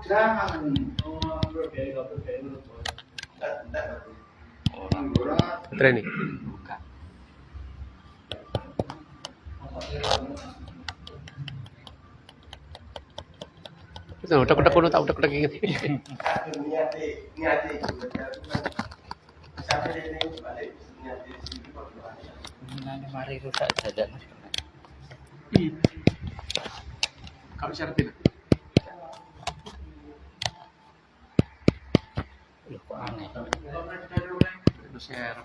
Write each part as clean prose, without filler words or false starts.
Jangan. Training. Bukan. Itu udah kuno tak udah gini. Ini mari rusak saja. Kalau syaratin. Loh, kok aneh. Itu share.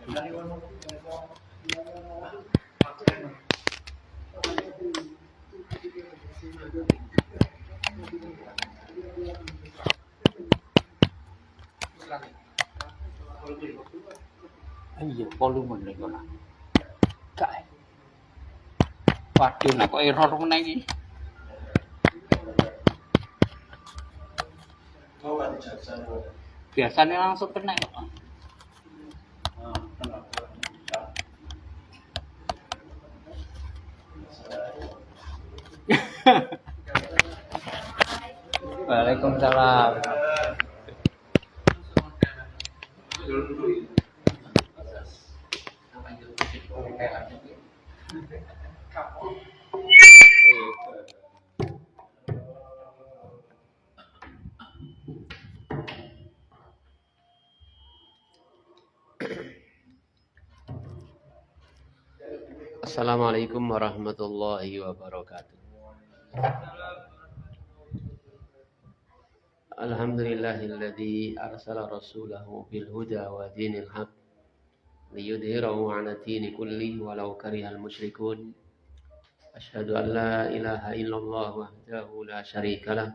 Iya, volume nih kok. Kak. Waduh, nek kok error meneh iki. Biasanya langsung kena kok. Waalaikumsalam. Assalamualaikum warahmatullahi wabarakatuh. Alhamdulillahilladzi arsala rasulahu bil huda wa dinil haq liyudhhirahu 'ala dini kulli walau karihal musyrikun. Asyhadu an la ilaha illallah wahdahu la syarikalah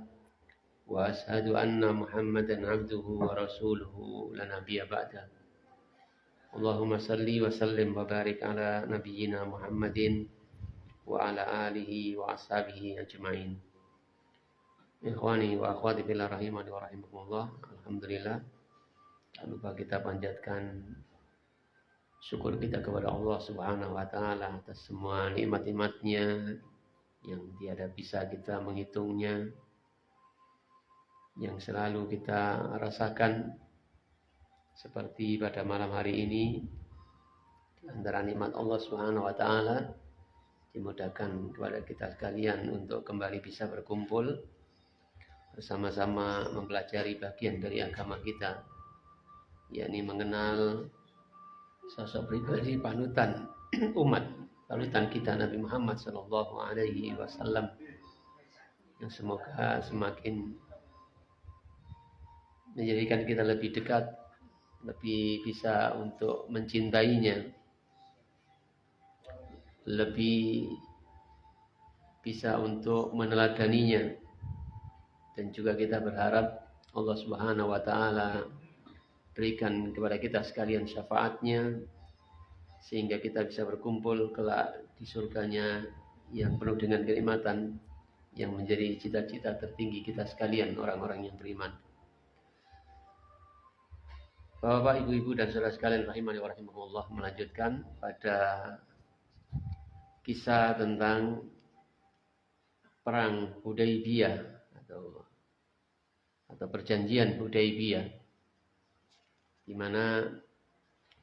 wa asyhadu anna Muhammadan 'abduhu wa rasuluhu la nabiyya ba'da. Allahumma salli wa sallim wa barik ala nabiyyina Muhammadin wa ala alihi wa ashabihi ajma'in. Ikhwani wa akhwati fillah rahimani wa rahimakumullah. Alhamdulillah, tak lupa kita panjatkan syukur kita kepada Allah Subhanahu wa taala atas semua nikmat-nikmatnya yang tiada bisa kita menghitungnya, yang selalu kita rasakan. Seperti pada malam hari ini, antara nikmat Allah Subhanahu wa taala dimudahkan kepada kita sekalian untuk kembali bisa berkumpul bersama-sama mempelajari bagian dari agama kita, yakni mengenal sosok pribadi panutan umat, panutan kita Nabi Muhammad sallallahu alaihi wasallam, yang semoga semakin menjadikan kita lebih dekat, lebih bisa untuk mencintainya, lebih bisa untuk meneladaninya, dan juga kita berharap Allah Subhanahu wa taala berikan kepada kita sekalian syafaatnya sehingga kita bisa berkumpul kelak di surganya yang penuh dengan kenikmatan yang menjadi cita-cita tertinggi kita sekalian, orang-orang yang beriman. Bapak, ibu-ibu dan saudara sekalian rahimani wa rahimakumullah, melanjutkan pada kisah tentang perang Hudaybiyah atau perjanjian Hudaybiyah, di mana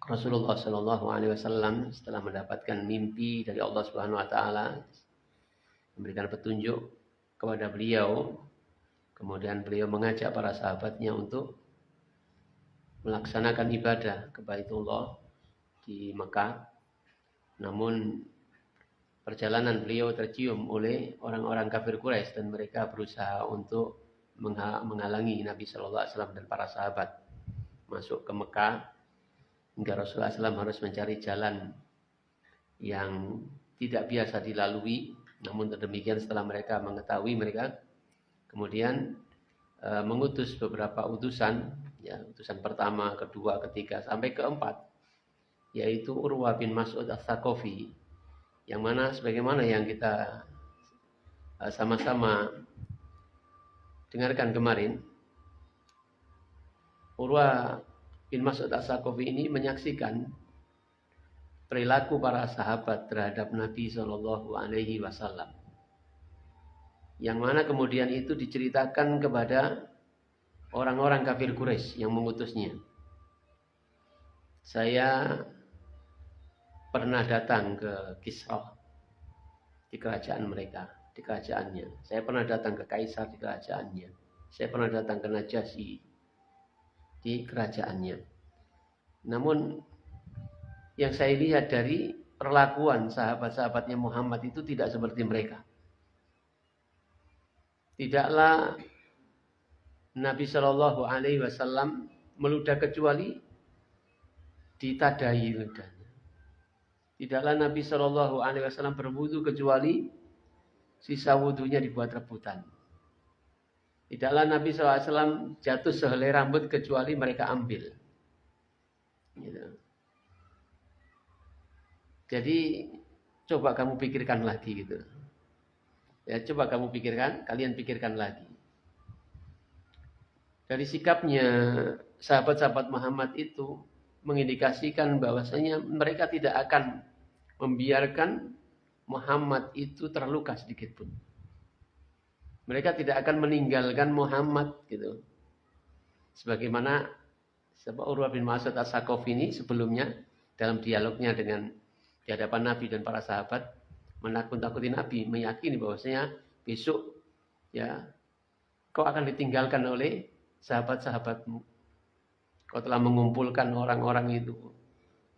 Rasulullah Shallallahu Alaihi Wasallam setelah mendapatkan mimpi dari Allah Subhanahu Wa Taala, memberikan petunjuk kepada beliau, kemudian beliau mengajak para sahabatnya untuk melaksanakan ibadah ke Baitullah di Mekah. Namun perjalanan beliau tercium oleh orang-orang kafir Quraisy dan mereka berusaha untuk menghalangi Nabi Shallallahu Alaihi Wasallam dan para sahabat masuk ke Mekah, hingga Rasulullah SAW harus mencari jalan yang tidak biasa dilalui. Namun demikian, setelah mereka mengetahui, mereka kemudian mengutus beberapa utusan, ya, utusan pertama, kedua, ketiga, sampai keempat, yaitu Urwah bin Mas'ud Ats-Tsaqafi, yang mana sebagaimana yang kita sama-sama dengarkan kemarin, Urwah bin Mas'ud Ats-Tsaqafi ini menyaksikan perilaku para sahabat terhadap Nabi Shallallahu Alaihi Wasallam. yang mana kemudian itu diceritakan kepada orang-orang kafir Quraisy yang mengutusnya. Saya pernah datang ke Kisra di kerajaan mereka, di kerajaannya. Saya pernah datang ke Kaisar di kerajaannya. Saya pernah datang ke Najasyi di kerajaannya. Namun yang saya lihat dari perlakuan sahabat-sahabatnya Muhammad itu tidak seperti mereka. Tidaklah Nabi Shallallahu Alaihi Wasallam meludah kecuali ditadai ludahnya. Tidaklah Nabi Shallallahu Alaihi Wasallam berwudu kecuali sisa wudunya dibuat rebutan. Tidaklah Nabi SAW jatuh sehelai rambut kecuali mereka ambil. Gitu. Jadi coba kamu pikirkan lagi gitu. Ya, coba kamu pikirkan, kalian pikirkan lagi. Dari sikapnya sahabat-sahabat Muhammad itu mengindikasikan bahwasanya mereka tidak akan membiarkan Muhammad itu terluka sedikit pun. Mereka tidak akan meninggalkan Muhammad gitu. Sebagaimana Urwah bin Mas'ud As-Saqafi ini sebelumnya dalam dialognya dengan di hadapan Nabi dan para sahabat menakut-nakuti Nabi, meyakini bahwasanya besok ya kau akan ditinggalkan oleh sahabat-sahabatmu. Kau telah mengumpulkan orang-orang itu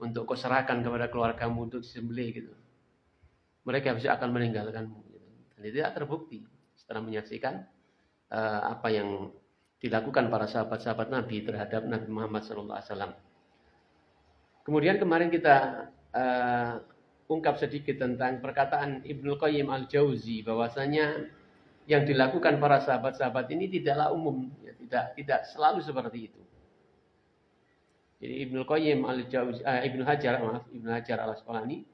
untuk kau serahkan kepada keluargamu untuk disembelih gitu. Mereka besok akan meninggalkanmu gitu. Dan itu tidak terbukti setelah menyaksikan apa yang dilakukan para sahabat-sahabat Nabi terhadap Nabi Muhammad SAW. Kemudian kemarin kita ungkap sedikit tentang perkataan Ibnu Qayyim Al-Jauzi bahwasanya yang dilakukan para sahabat-sahabat ini tidaklah umum, ya, tidak selalu seperti itu. Jadi Ibnu Qayyim Al-Jauzi, Ibnu Hajar Al-Asqalani,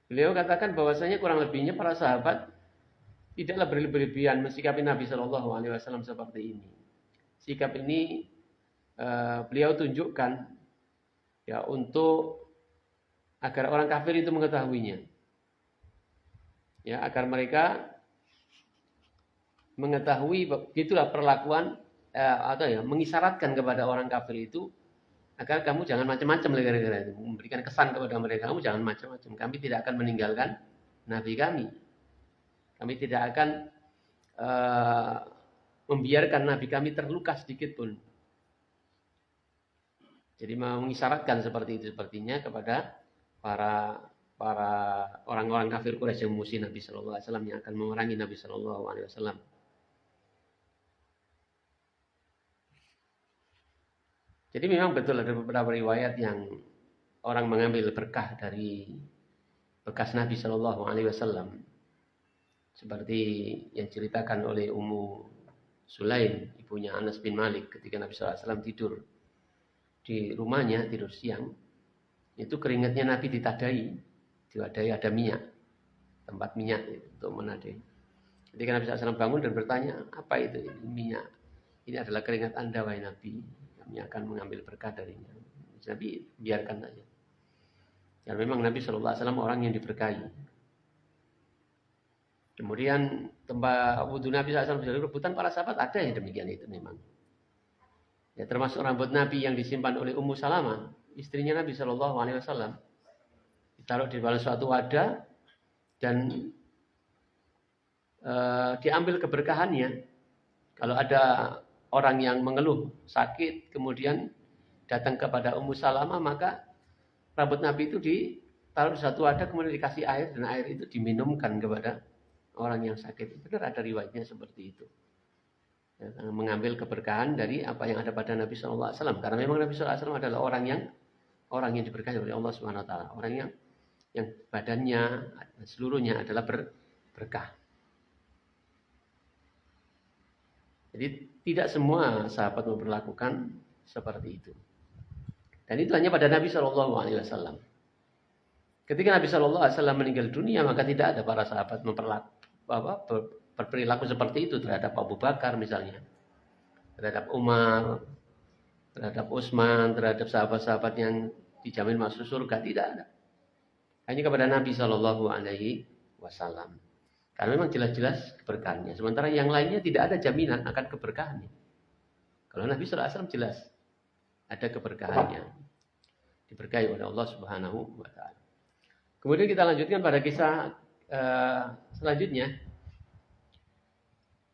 beliau katakan bahwasanya kurang lebihnya para sahabat tidaklah berlebihan mensikapi Nabi Shallallahu Alaihi Wasallam seperti ini. Sikap ini beliau tunjukkan ya untuk agar orang kafir itu mengetahuinya, ya agar mereka mengetahui itulah perlakuan atau ya mengisyaratkan kepada orang kafir itu agar kamu jangan macam-macam gara-gara itu, memberikan kesan kepada mereka kamu jangan macam-macam. Kami tidak akan meninggalkan Nabi kami. Kami tidak akan membiarkan Nabi kami terluka sedikit pun. Jadi mengisyaratkan seperti itu sepertinya kepada para orang-orang kafir Quraisy yang memusuhi Nabi Shallallahu Alaihi Wasallam, yang akan memerangi Nabi Shallallahu Alaihi Wasallam. Jadi memang betul ada beberapa riwayat yang orang mengambil berkah dari bekas Nabi Shallallahu Alaihi Wasallam, seperti yang ceritakan oleh Ummu Sulaim, ibunya Anas bin Malik, ketika Nabi Shallallahu Alaihi Wasallam tidur di rumahnya, tidur siang, itu keringatnya Nabi diwadahi ada minyak, tempat minyak untuk menadai. Ketika Nabi SAW bangun dan bertanya, apa itu minyak? Ini adalah keringat Anda, wahai Nabi. Kami akan mengambil berkah darinya. Nabi biarkan saja. Dan memang Nabi SAW orang yang diberkahi. Kemudian tempat wudhu Nabi SAW dari rebutan para sahabat ada yang demikian itu memang. Ya, termasuk rambut Nabi yang disimpan oleh Ummu Salamah, istrinya Nabi SAW, ditaruh di dalam suatu wadah dan diambil keberkahannya. Kalau ada orang yang mengeluh sakit kemudian datang kepada Ummu Salamah, maka rambut Nabi itu ditaruh di satu wadah kemudian dikasih air dan air itu diminumkan kepada orang yang sakit. Benar ada riwayatnya seperti itu. Ya, mengambil keberkahan dari apa yang ada pada Nabi SAW. Karena memang Nabi SAW adalah orang yang diberkahi oleh Allah Subhanahu Wa Taala, orang yang badannya seluruhnya adalah berkah. Jadi tidak semua sahabat memperlakukan seperti itu. Dan itu hanya pada Nabi SAW. Ketika Nabi SAW meninggal dunia, maka tidak ada para sahabat berperilaku seperti itu terhadap Abu Bakar misalnya, terhadap Umar, terhadap Utsman, terhadap sahabat-sahabat yang dijamin masuk surga. Tidak ada. hanya kepada Nabi Shallallahu Alaihi Wasallam. Karena memang jelas-jelas keberkahannya. Sementara yang lainnya tidak ada jaminan akan keberkahannya. Kalau Nabi Sallallahu Alaihi Wasallam jelas ada keberkahannya, diberkahi oleh Allah Subhanahu Wa Taala. Kemudian kita lanjutkan pada kisah selanjutnya.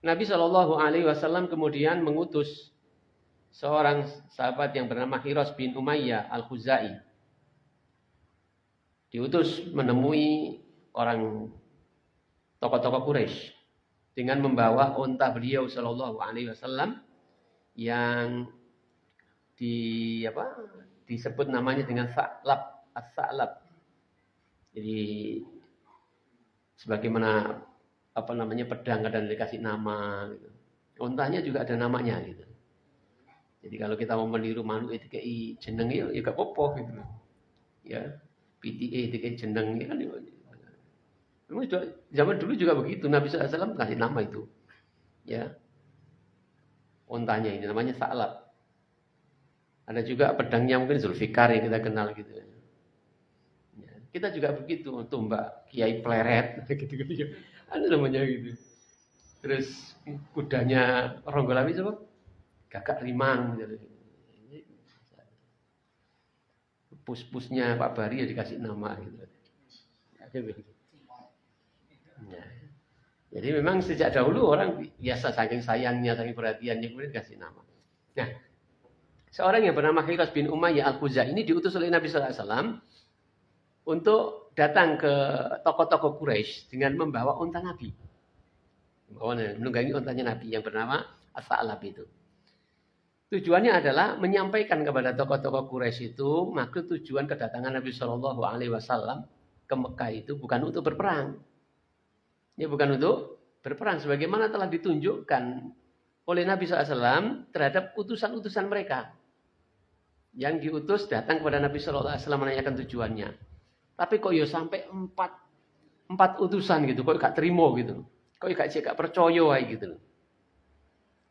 Nabi Shallallahu Alaihi Wasallam kemudian mengutus seorang sahabat yang bernama Hiras bin Umayyah Al-Khuzai. Diutus menemui orang tokoh-tokoh Quraisy dengan membawa unta beliau Shallallahu Alaihi Wasallam yang disebut namanya dengan Sa'lab, As-Sa'lab. Jadi sebagaimana pedang kadang dikasih nama gitu. Untanya juga ada namanya gitu. Jadi kalau kita mau meniru manuk itu kayak jeneng ya gak apa-apa gitu. Ya, PTA itu kayak jeneng ya kan. Memang zaman dulu juga begitu. Nabi SAW kasih nama itu. Ya. Untanya ini namanya Sa'lab. Ada juga pedangnya mungkin Zulfikar yang kita kenal gitu. Ya. Kita juga begitu, Mbak Kiai Pleret gitu-gitu. Ada namanya gitu. Terus kudanya Ronggolawi coba Gagak Rimang gitu. Pus-pusnya Pak Bari ya dikasih nama gitu. Ada begitu. Ya. Jadi memang sejak dahulu orang biasa saking sayangnya, saking perhatiannya kemudian dikasih nama. Nah, seorang yang bernama Hiras bin Umayyah Al-Khuzai ini diutus oleh Nabi Sallallahu Alaihi Wasallam untuk datang ke tokoh-tokoh Quraisy dengan membawa unta Nabi. Menunggangi untanya Nabi yang bernama As-Sa'lab itu. Tujuannya adalah menyampaikan kepada tokoh-tokoh Quraisy itu maksud tujuan kedatangan Nabi Shallallahu Alaihi Wasallam ke Mekah itu bukan untuk berperang. Ya bukan untuk berperang sebagaimana telah ditunjukkan oleh Nabi SAW terhadap utusan-utusan mereka yang diutus datang kepada Nabi SAW menanyakan tujuannya. Tapi kok ya sampai empat utusan gitu, kok gak terima gitu, kok gak percaya gitu.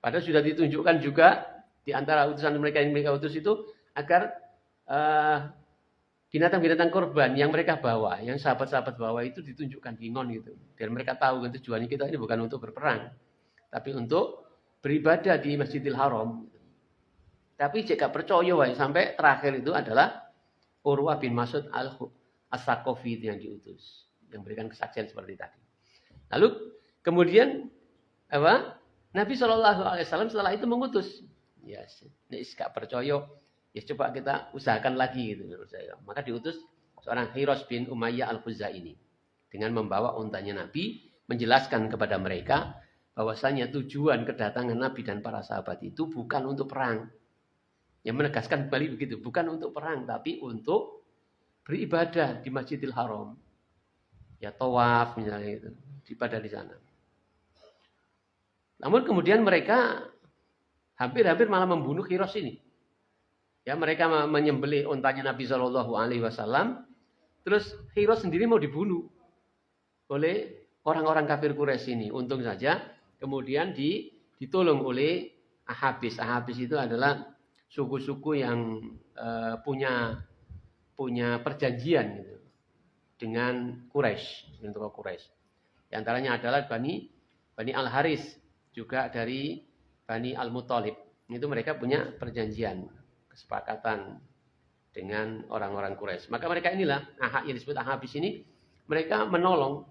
Padahal sudah ditunjukkan juga di antara utusan mereka yang mereka utus itu agar binatang-binatang korban yang mereka bawa, yang sahabat-sahabat bawa itu ditunjukkan bingon gitu. Dan mereka tahu kan tujuannya kita ini bukan untuk berperang, tapi untuk beribadah di Masjidil Haram. Tapi jika percaya sampai terakhir itu adalah Urwah bin Mas'ud As-Saqafi yang diutus, yang berikan kesaksian seperti tadi. Lalu kemudian Nabi SAW setelah itu mengutus, ya, nek gak percaya, ya coba kita usahakan lagi gitu menurut saya. Maka diutus seorang Hiras bin Umayyah Al-Khuzai ini dengan membawa untanya Nabi, menjelaskan kepada mereka bahwasanya tujuan kedatangan Nabi dan para sahabat itu bukan untuk perang. Yang menegaskan kembali begitu, bukan untuk perang tapi untuk beribadah di Masjidil Haram. Ya tawaf misalnya gitu, ibadah di sana. Namun kemudian mereka hampir-hampir malah membunuh Hiras ini. Ya, mereka menyembelih untanya Nabi Shallallahu Alaihi Wasallam, terus Hiras sendiri mau dibunuh oleh orang-orang kafir Quraisy ini. Untung saja kemudian ditolong oleh Ahabis. Ahabis itu adalah suku-suku yang punya perjanjian gitu, dengan Quraisy, dengan tokoh Quraisy. Di antaranya adalah Bani Al-Haris, juga dari Bani Al-Muttalib. Itu mereka punya perjanjian, kesepakatan dengan orang-orang Quraisy. Maka mereka inilah yang disebut Ahabis ini, mereka menolong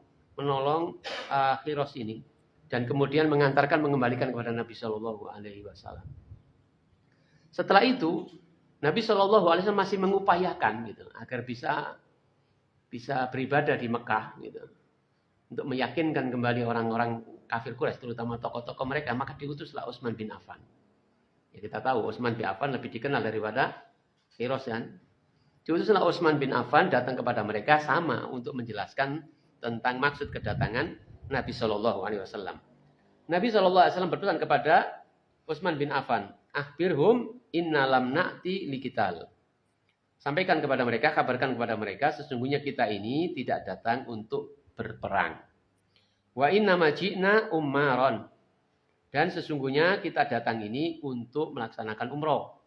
Hiras ini dan kemudian mengembalikan kepada Nabi Shallallahu Alaihi Wasallam. Setelah itu Nabi Shallallahu Alaihi Wasallam masih mengupayakan gitu agar bisa beribadah di Mekah gitu, untuk meyakinkan kembali orang-orang kafir Quraisy, terutama tokoh-tokoh mereka. Maka diutuslah Utsman bin Affan. Ya, kita tahu Utsman bin Affan lebih dikenal daripada Hiras kan. Diutuslah Utsman bin Affan datang kepada mereka sama untuk menjelaskan tentang maksud kedatangan Nabi Shallallahu Alaihi Wasallam. Nabi Shallallahu Alaihi Wasallam berpesan kepada Utsman bin Affan, akhbirhum inna lam na'ti liqital. Sampaikan kepada mereka, kabarkan kepada mereka, sesungguhnya kita ini tidak datang untuk berperang. Wa inna maji'na ummaron. Dan sesungguhnya kita datang ini untuk melaksanakan umroh.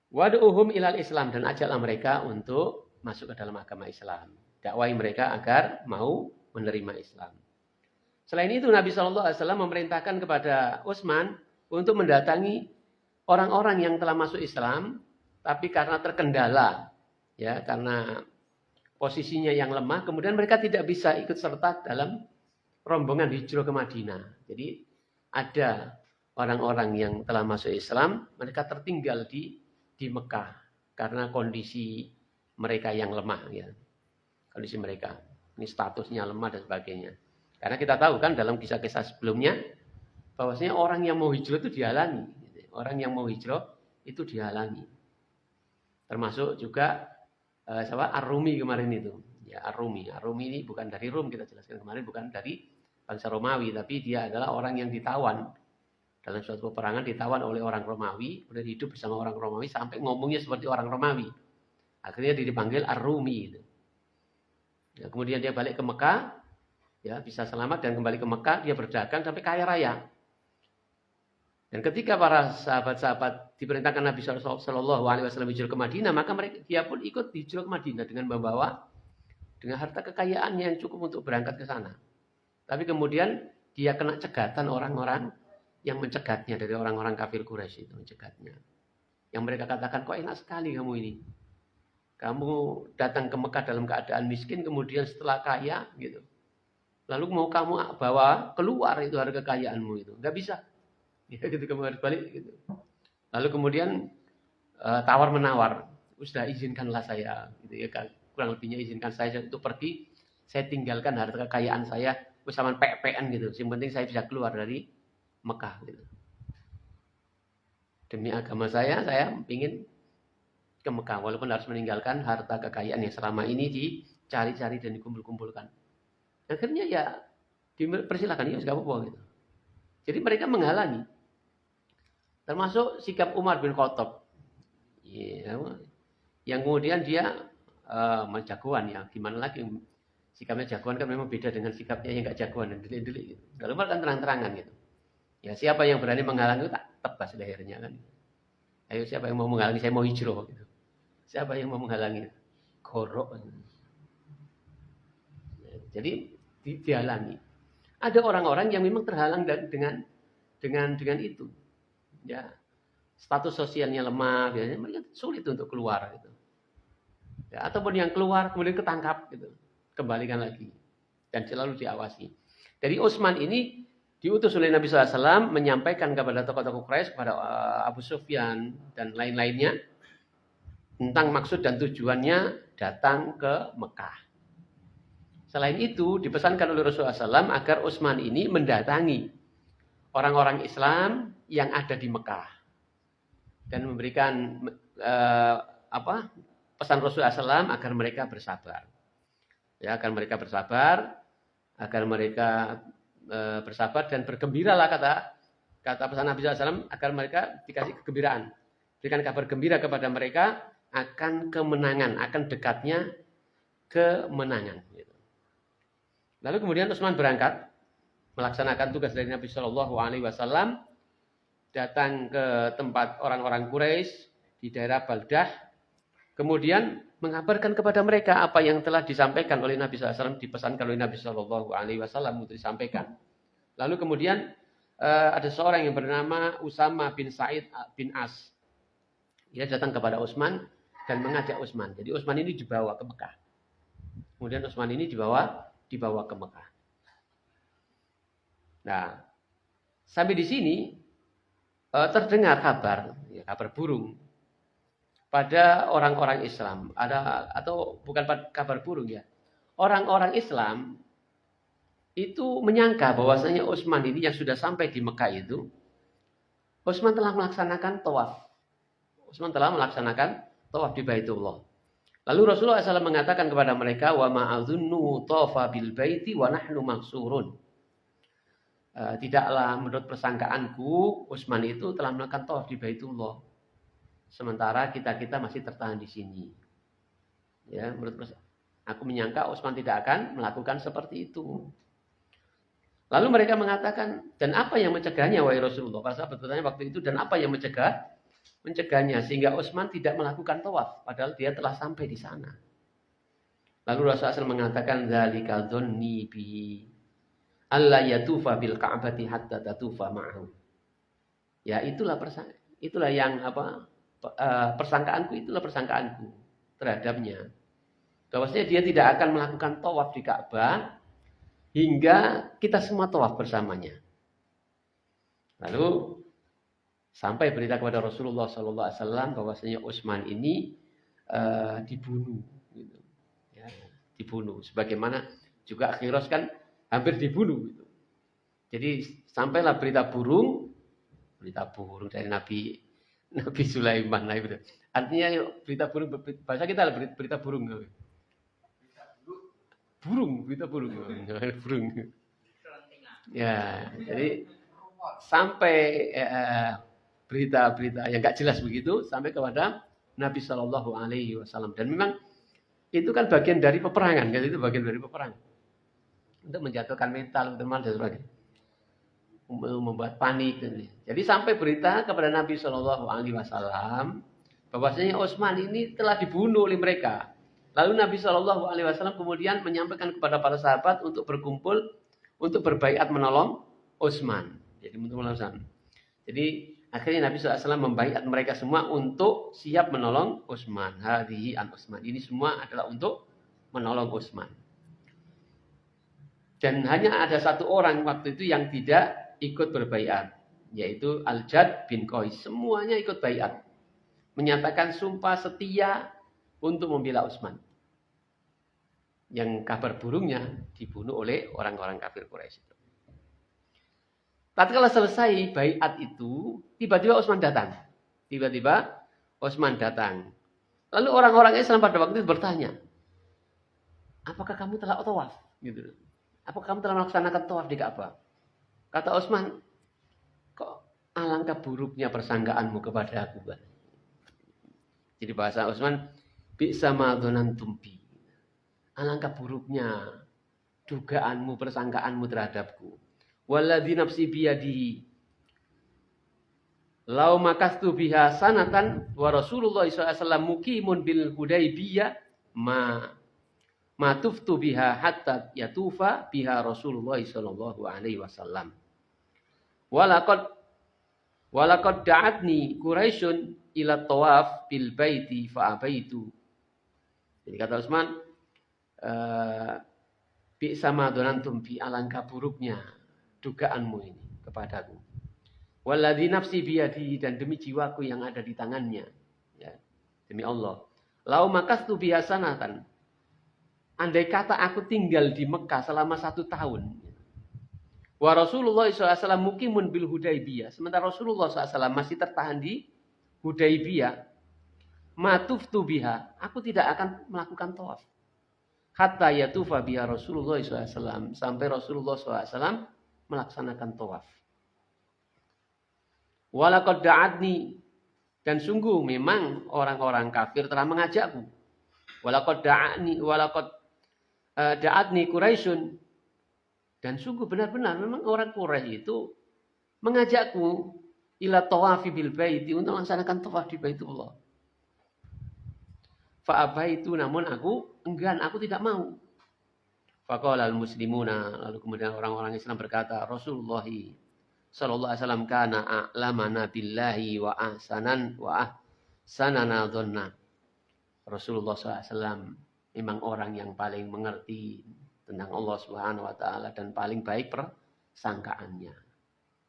Wadu'uhum ilal Islam, dan ajaklah mereka untuk masuk ke dalam agama Islam. Dakwai mereka agar mau menerima Islam. Selain itu Nabi SAW memerintahkan kepada Utsman untuk mendatangi orang-orang yang telah masuk Islam, tapi karena terkendala, ya karena posisinya yang lemah, kemudian mereka tidak bisa ikut serta dalam rombongan hijrah ke Madinah. Jadi ada orang-orang yang telah masuk Islam, mereka tertinggal di Mekah karena kondisi mereka yang lemah, ya. Kondisi mereka, ini statusnya lemah dan sebagainya. Karena kita tahu kan dalam kisah-kisah sebelumnya, bahwasanya orang yang mau hijrah itu dihalangi. Orang yang mau hijrah itu dihalangi. Termasuk juga Ar-Rumi kemarin itu. Ya, Ar-Rumi ini bukan dari Rum, kita jelaskan kemarin, bukan dari bangsa Romawi, tapi dia adalah orang yang ditawan. Dalam suatu peperangan ditawan oleh orang Romawi, kemudian hidup bersama orang Romawi sampai ngomongnya seperti orang Romawi. Akhirnya dia dipanggil Ar-Rumi itu. Ya, kemudian dia balik ke Mekah, ya bisa selamat dan kembali ke Mekah, dia berdagang sampai kaya raya. Dan ketika para sahabat-sahabat diperintahkan Nabi Shallallahu Alaihi Wasallam hijrah ke Madinah, maka dia pun ikut hijrah ke Madinah dengan membawa dengan harta kekayaan yang cukup untuk berangkat ke sana. Tapi kemudian dia kena cegatan orang-orang yang mencegatnya dari orang-orang kafir Quraisy itu mencegatnya. Yang mereka katakan, kok enak sekali kamu ini. Kamu datang ke Mekah dalam keadaan miskin, kemudian setelah kaya, gitu. Lalu mau kamu bawa keluar itu harga kekayaanmu itu, nggak bisa. Ya, gitu kamu harus balik. Gitu. Lalu kemudian tawar menawar, sudah izinkanlah saya, gitu ya kan. Kurang lebihnya izinkan saya untuk pergi. Saya tinggalkan harta kekayaan saya bersama PPN gitu. Yang penting saya bisa keluar dari Mekah. Gitu. Demi agama saya ingin ke Mekah, walaupun harus meninggalkan harta kekayaan yang selama ini dicari-cari dan dikumpul-kumpulkan. Akhirnya ya dipersilakan, ya nggak apa-apa gitu. Jadi mereka menghalangi. Termasuk sikap Umar bin Khattab, ya, yang kemudian dia jagoan ya, gimana lagi sikapnya jagoan kan memang beda dengan sikapnya yang nggak jagoan dan delik-delik gitu. Lalu Umar kan terang-terangan gitu. Ya siapa yang berani menghalangi tak tebas lehernya kan. Ayo siapa yang mau menghalangi, saya mau hijrah gitu. Siapa yang mau menghalangi? Gorok. Jadi dihalangi. Ada orang-orang yang memang terhalang dengan itu. Ya, status sosialnya lemah, biasanya mereka sulit untuk keluar gitu. Ya, ataupun yang keluar kemudian ketangkap gitu. Kembalikan lagi dan selalu diawasi. Dari Utsman ini diutus oleh Nabi SAW menyampaikan kepada tokoh-tokoh Quraisy, kepada Abu Sufyan dan lain-lainnya tentang maksud dan tujuannya datang ke Mekah. Selain itu dipesankan oleh Rasulullah SAW agar Utsman ini mendatangi orang-orang Islam yang ada di Mekah dan memberikan pesan Rasulullah SAW agar mereka bersabar. Ya, agar mereka bersabar, bersabar dan bergembiralah kata pesan Nabi SAW agar mereka dikasih kegembiraan. Berikan kabar gembira kepada mereka akan kemenangan, akan dekatnya kemenangan. Lalu kemudian Utsman berangkat melaksanakan tugas dari Nabi Shallallahu Alaihi Wasallam, datang ke tempat orang-orang Quraisy di daerah Baldah, kemudian mengabarkan kepada mereka apa yang telah disampaikan oleh Nabi SAW, dipesankan oleh Nabi Shallallahu Alaihi Wasallam untuk disampaikan. Lalu kemudian ada seorang yang bernama Usama bin Sa'id bin As. Dia datang kepada Utsman dan mengajak Utsman. Jadi Utsman ini dibawa ke Mekah. Kemudian Utsman ini dibawa ke Mekah. Nah, sampai di sini terdengar kabar burung pada orang-orang Islam. Atau bukan kabar burung ya. Orang-orang Islam itu menyangka bahwasanya Utsman ini yang sudah sampai di Mekah itu, Utsman telah melaksanakan tawaf. Utsman telah melaksanakan tawaf di Baitullah. Lalu Rasulullah SAW mengatakan kepada mereka, wa ma'adzunnu tawafa bil baiti wa nahnu maksurun. Tidaklah menurut persangkaanku Utsman itu telah melakukan tawaf di Baitullah, sementara kita masih tertahan di sini. Ya, aku menyangka Utsman tidak akan melakukan seperti itu. Lalu mereka mengatakan, dan apa yang mencegahnya wahai Rasulullah? Para sahabat bertanya waktu itu, dan apa yang mencegahnya sehingga Utsman tidak melakukan tawaf padahal dia telah sampai di sana. Lalu Rasulullah SAW mengatakan dzalika dzanni bihi alla yatufa bil ka'bati hatta tatufa ma'ahu. Ya itulah yang persangkaanku, itulah persangkaanku terhadapnya. Bahwasanya dia tidak akan melakukan tawaf di Ka'bah hingga kita semua tawaf bersamanya. Lalu sampai berita kepada Rasulullah SAW bahwasanya Utsman ini dibunuh, gitu. Ya, dibunuh. Sebagaimana juga Khiros kan hampir dibunuh. Gitu. Jadi sampailah berita burung dari Nabi Sulaiman. Nah, itu. Artinya berita burung, bahasa kita adalah berita burung. Berita burung. Ya, jadi sampai berita-berita yang gak jelas begitu sampai kepada Nabi Shallallahu Alaihi Wasallam. Dan memang itu kan bagian dari peperangan, kan itu bagian dari peperangan untuk menjatuhkan mental, dan sebagainya, membuat panik. Jadi sampai berita kepada Nabi Shallallahu Alaihi Wasallam bahwasanya Utsman ini telah dibunuh oleh mereka. Lalu Nabi Shallallahu Alaihi Wasallam kemudian menyampaikan kepada para sahabat untuk berkumpul untuk berbaiat menolong Utsman. Jadi untuk menolong Utsman. Jadi akhirnya Nabi SAW membaiat mereka semua untuk siap menolong Utsman. Hadhihi an Utsman. Ini semua adalah untuk menolong Utsman. Dan hanya ada satu orang waktu itu yang tidak ikut berbaiat, yaitu Al-Jad bin Qais. Semuanya ikut baiat, menyatakan sumpah setia untuk membela Utsman. Yang kabar burungnya dibunuh oleh orang-orang kafir Quraisy itu. Tatkala selesai baiat itu, tiba-tiba Utsman datang. Lalu orang-orang Islam pada waktu itu bertanya, apakah kamu telah tawaf? Gitu. Apakah kamu telah melaksanakan tawaf di Ka'bah? Kata Utsman, kok alangkah buruknya persangkaanmu kepada aku. Jadi bahasa Utsman, bi'sa ma dzanantum bi. Alangkah buruknya dugaanmu, persangkaanmu terhadapku. Walladzi nafsi biyadihi lau makastu biha sanatan wa Rasulullah SAW muqimun bil Hudaybiyah ma tuftu biha hatta yatufa biha Rasulullah sallallahu alaihi wasallam. Walaqad da'atni Quraisyun ila tawaf bil baiti fa abaitu. Jadi kata Utsman, bi sama donantum bi, alangkah buruknya dugaanmu ini kepadaku. Walladzi nafsi biyadi, dan demi jiwaku yang ada di tangannya, ya, demi Allah. Lau makastu biha sanatan, andai kata aku tinggal di Mekah selama 1 tahun. Wa Rasulullah SAW muqimun bil Hudaybiyah, sementara Rasulullah SAW masih tertahan di Hudaybiyah, matuftu biha, aku tidak akan melakukan tawaf. Hatta yatufa biha Rasulullah SAW, sampai Rasulullah SAW melaksanakan tawaf. Walaqad da'atni, dan sungguh memang orang-orang kafir telah mengajakku. Walaqad da'atni Quraisyun, dan sungguh benar-benar memang orang Quraisy itu mengajakku ila tawafi bil baiti, untuk melaksanakan tawaf di Baitullah. Fa abaitu, namun aku enggan, aku tidak mau. Faqala al-muslimuna, lalu kemudian orang-orang Islam berkata, Rasulullah sallallahu alaihi wasallam kana a'lamana billahi wa ahsanana dhanna. Rasulullah SAW memang orang yang paling mengerti tentang Allah Subhanahu wa taala dan paling baik persangkaannya.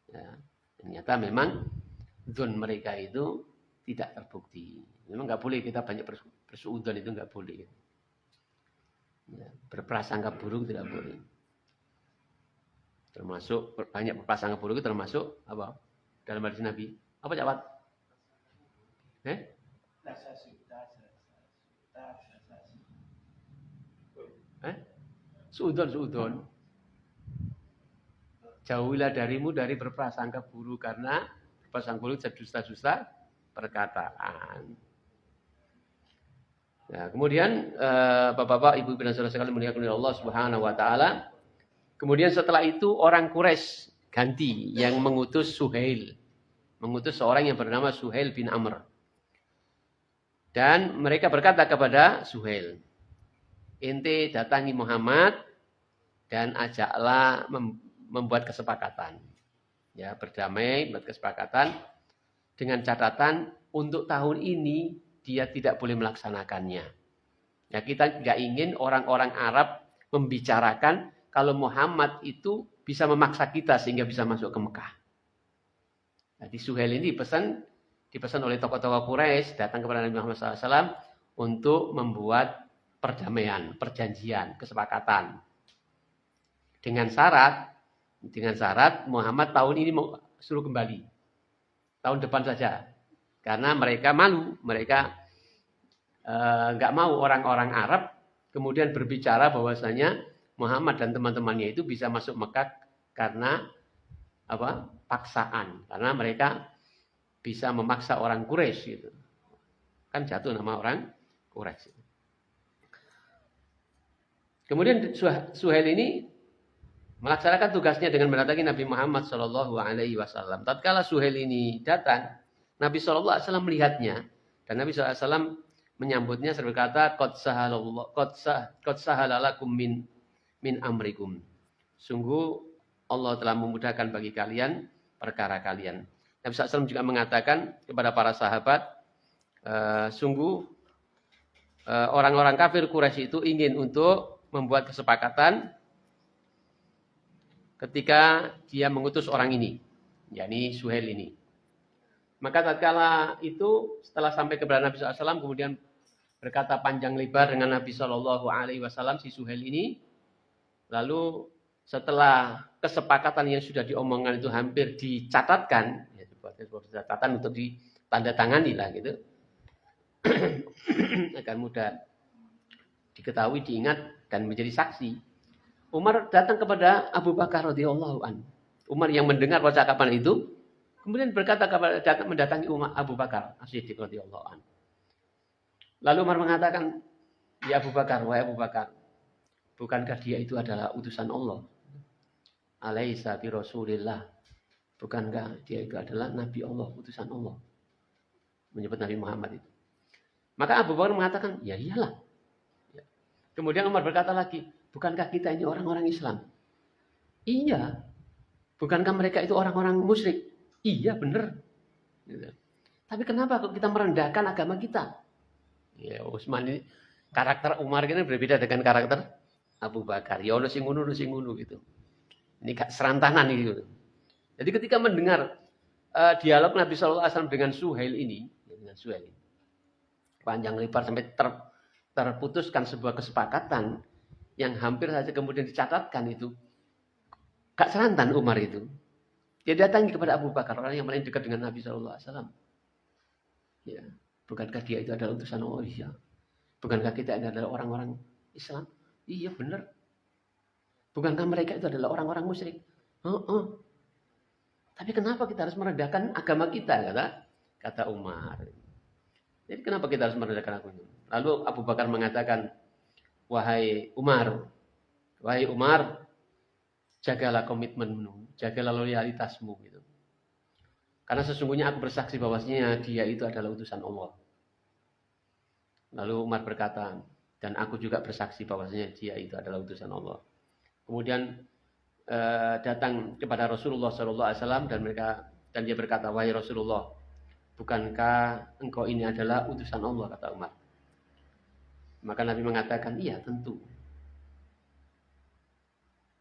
Ya, ternyata memang dzon mereka itu tidak terbukti. Memang enggak boleh kita banyak bersuudzon, itu enggak boleh. Ya, berprasangka buruk tidak boleh. Termasuk banyak berprasangka buruk itu termasuk apa? Dalam hadis Nabi. Apa jawab? Suudzon. Jauhilah darimu dari berprasangka buruk, karena berprasangka buruk dusta-dusta perkataan. Nah, kemudian Bapak-bapak, Ibu dan saudara sekalian muliakan oleh Allah Subhanahu wa taala. Kemudian setelah itu orang Quraisy ganti yang mengutus Suhail. Mengutus seorang yang bernama Suhail bin Amr. Dan mereka berkata kepada Suhail, ente datangi Muhammad dan ajaklah membuat kesepakatan. Ya, berdamai, membuat kesepakatan dengan catatan untuk tahun ini dia tidak boleh melaksanakannya. Ya, kita tidak ingin orang-orang Arab membicarakan kalau Muhammad itu bisa memaksa kita sehingga bisa masuk ke Mekah. Jadi Suhail ini dipesan oleh tokoh-tokoh Quraisy datang kepada Nabi Muhammad SAW untuk membuat perdamaian, perjanjian, kesepakatan. Dengan syarat Muhammad tahun ini mau suruh kembali. Tahun depan saja. Karena mereka malu, mereka nggak mau orang-orang Arab kemudian berbicara bahwasanya Muhammad dan teman-temannya itu bisa masuk Mekah karena paksaan, karena mereka bisa memaksa orang Quraisy gitu. Kan jatuh nama orang Quraisy. Kemudian Suhail ini melaksanakan tugasnya dengan mendatangi Nabi Muhammad SAW. Tatkala Suhail ini datang, Nabi SAW melihatnya dan Nabi SAW menyambutnya serta berkata, qad sahalalakum min amrikum. Sungguh Allah telah memudahkan bagi kalian perkara kalian. Nabi SAW juga mengatakan kepada para sahabat, sungguh orang-orang kafir Quraisy itu ingin untuk membuat kesepakatan ketika dia mengutus orang ini, yakni Suhail ini. Maka tatkala itu setelah sampai kepada Nabi SAW kemudian berkata panjang lebar dengan Nabi SAW si Suhail ini. Lalu setelah kesepakatan yang sudah diomongkan itu hampir dicatatkan, ya dibuat catatan untuk ditandatangani lah gitu, agar mudah diketahui, diingat dan menjadi saksi. Umar datang kepada Abu Bakar radhiyallahu anhu. Umar yang mendengar percakapan itu kemudian berkata datang mendatangi Abu Bakar As-Siddiq radhiyallahu anhu. Lalu Umar mengatakan, "Ya Abu Bakar, wahai Abu Bakar, bukankah dia itu adalah utusan Allah? Alaisa bi Rasulillah. Bukankah dia itu adalah Nabi Allah, utusan Allah?" Menyebut Nabi Muhammad itu. Maka Abu Bakar mengatakan, "Ya iyalah." Kemudian Umar berkata lagi, "Bukankah kita ini orang-orang Islam?" "Iya." "Bukankah mereka itu orang-orang musyrik?" "Iya, benar." "Tapi kenapa kita merendahkan agama kita?" Ya, Utsman ini karakter Umar ini berbeda dengan karakter Abu Bakar. Ya ono sing ngono gitu. Ini serantanan gitu. Jadi ketika mendengar dialog Nabi SAW dengan Suhail ini, panjang lebar sampai terputuskan sebuah kesepakatan yang hampir saja kemudian dicatatkan itu, gak serantan Umar itu. Dia datangi kepada Abu Bakar, orang yang paling dekat dengan Nabi SAW. Ya. Bukankah dia itu adalah utusan Allah? Iya. Bukankah kita adalah orang-orang Islam? Iya, benar. Bukankah mereka itu adalah orang-orang musyrik? Tapi kenapa kita harus merendahkan agama kita? Kata Umar. Jadi kenapa kita harus merendahkan agama? Lalu Abu Bakar mengatakan, wahai Umar, jagalah komitmenmu, jagalah loyalitasmu gitu. Karena sesungguhnya aku bersaksi bahwasanya dia itu adalah utusan Allah. Lalu Umar berkata, dan aku juga bersaksi bahwasanya dia itu adalah utusan Allah. Kemudian datang kepada Rasulullah SAW dan dia berkata, wahai Rasulullah, bukankah engkau ini adalah utusan Allah, kata Umar. Maka Nabi mengatakan, iya tentu.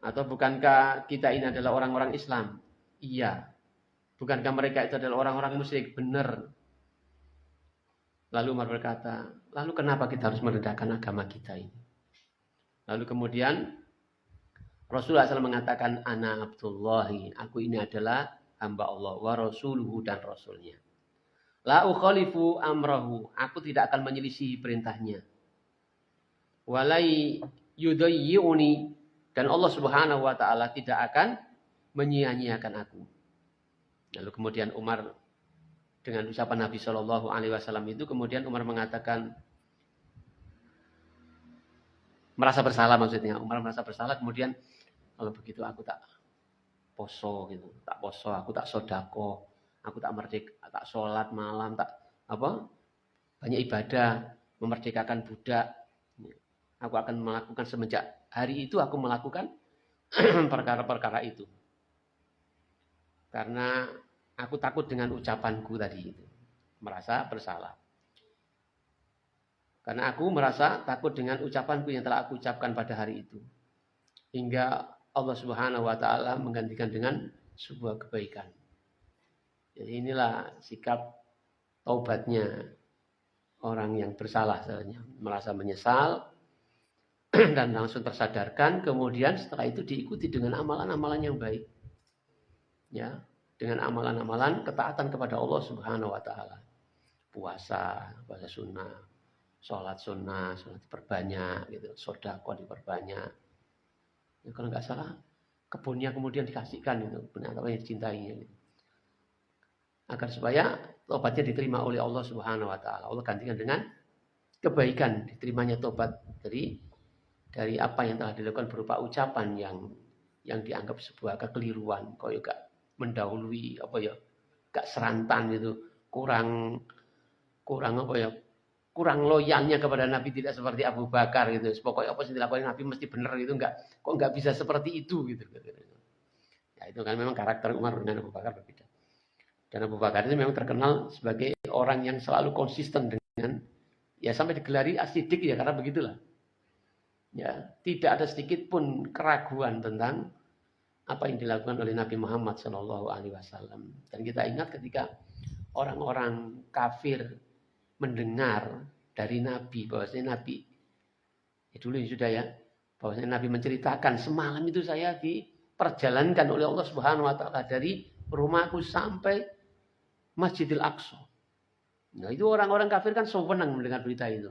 Atau bukankah kita ini adalah orang-orang Islam? Iya. Bukankah mereka itu adalah orang-orang musyrik? Benar. Lalu Umar berkata, lalu kenapa kita harus merendahkan agama kita ini? Lalu kemudian Rasulullah SAW mengatakan, ana abdullahi, aku ini adalah hamba Allah, wa rasuluhu, dan rasulnya. La ukhalifu amrahu, aku tidak akan menyelisihi perintahnya. Walai yudayyi'uni, dan Allah Subhanahu wa taala tidak akan menyia-nyiakan aku. Lalu kemudian Umar dengan ucapan Nabi Shallallahu Alaihi Wasallam itu, kemudian Umar mengatakan merasa bersalah, maksudnya Umar merasa bersalah. Kemudian kalau begitu aku tak poso gitu, aku tak sodako, aku tak merdeka, tak sholat malam, tak banyak ibadah, memerdekakan budak. Aku akan melakukan semenjak hari itu aku melakukan perkara-perkara itu. Karena aku takut dengan ucapanku tadi itu. Merasa bersalah. Karena aku merasa takut dengan ucapanku yang telah aku ucapkan pada hari itu. Hingga Allah Subhanahu wa taala menggantikan dengan sebuah kebaikan. Jadi inilah sikap taubatnya orang yang bersalah, merasa menyesal dan langsung tersadarkan, kemudian setelah itu diikuti dengan amalan-amalan yang baik. Ya, dengan amalan-amalan ketaatan kepada Allah Subhanahu wa taala. Puasa sunnah, sholat sunnah, sholat diperbanyak gitu, sedekah diperbanyak. Ya, kalau nggak salah kebunnya kemudian dikasihkan itu, benar apa yang dicintainya gitu. Agar supaya tobatnya diterima oleh Allah Subhanahu wa taala. Allah gantikan dengan kebaikan, diterimanya tobat dari apa yang telah dilakukan berupa ucapan yang dianggap sebuah kekeliruan, kok juga mendahului gak serantan itu, kurang apa ya, kurang loyalnya kepada Nabi, tidak seperti Abu Bakar gitu. Pokoknya apa yang dilakukan Nabi mesti benar gitu, kok nggak bisa seperti itu gitu. Ya itu kan memang karakter Umar dengan Abu Bakar berbeda. Dan Abu Bakar itu memang terkenal sebagai orang yang selalu konsisten dengan, ya sampai digelari as-siddiq ya karena begitulah. Ya, tidak ada sedikit pun keraguan tentang apa yang dilakukan oleh Nabi Muhammad SAW. Dan kita ingat ketika orang-orang kafir mendengar dari Nabi bahwasanya Nabi dulu sudah ya, bahwasanya Nabi menceritakan semalam itu saya diperjalankan oleh Allah Subhanahu wa taala dari rumahku sampai Masjidil Aqsa. Nah, itu orang-orang kafir kan senang mendengar berita itu.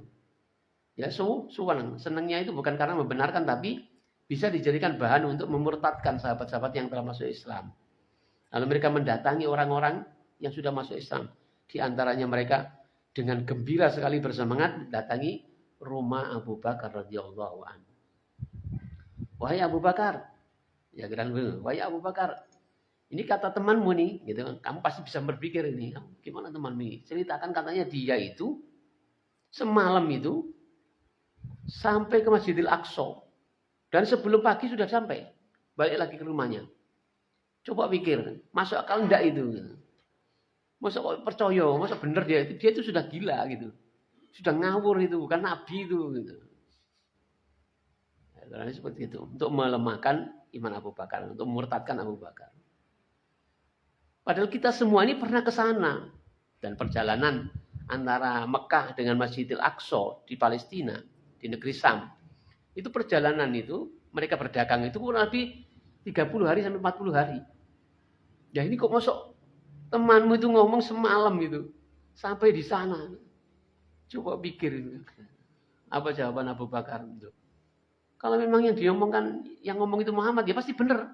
Ya, senang. Senangnya itu bukan karena membenarkan, tapi bisa dijadikan bahan untuk memurtadkan sahabat-sahabat yang telah masuk Islam. Lalu mereka mendatangi orang-orang yang sudah masuk Islam. Di antaranya mereka dengan gembira sekali bersemangat datangi rumah Abu Bakar radhiyallahu anhu. Wahai Abu Bakar, ya geran wahai Abu Bakar, ini kata temanmu nih, gitu. Kamu pasti bisa berpikir ini, gimana temanmu ini? Ceritakan katanya dia itu semalam itu sampai ke Masjidil Aqsa dan sebelum pagi sudah sampai, balik lagi ke rumahnya. Coba pikir, masuk akal enggak itu? Masa kok percaya, masa bener dia itu sudah gila gitu, sudah ngawur itu, bukan nabi itu gitu. Karena seperti itu, untuk melemahkan iman Abu Bakar, untuk memurtadkan Abu Bakar. Padahal kita semua ini pernah ke sana. Dan perjalanan antara Mekah dengan Masjidil Aqsa di Palestina, di negeri Sam. Itu perjalanan itu, mereka berdagang itu kurang lebih 30 hari sampai 40 hari. Ya ini kok masuk temanmu itu ngomong semalam itu. Sampai di sana. Coba pikir. Apa jawaban Abu Bakar itu? Kalau memang yang diomongkan, yang ngomong itu Muhammad, ya pasti benar.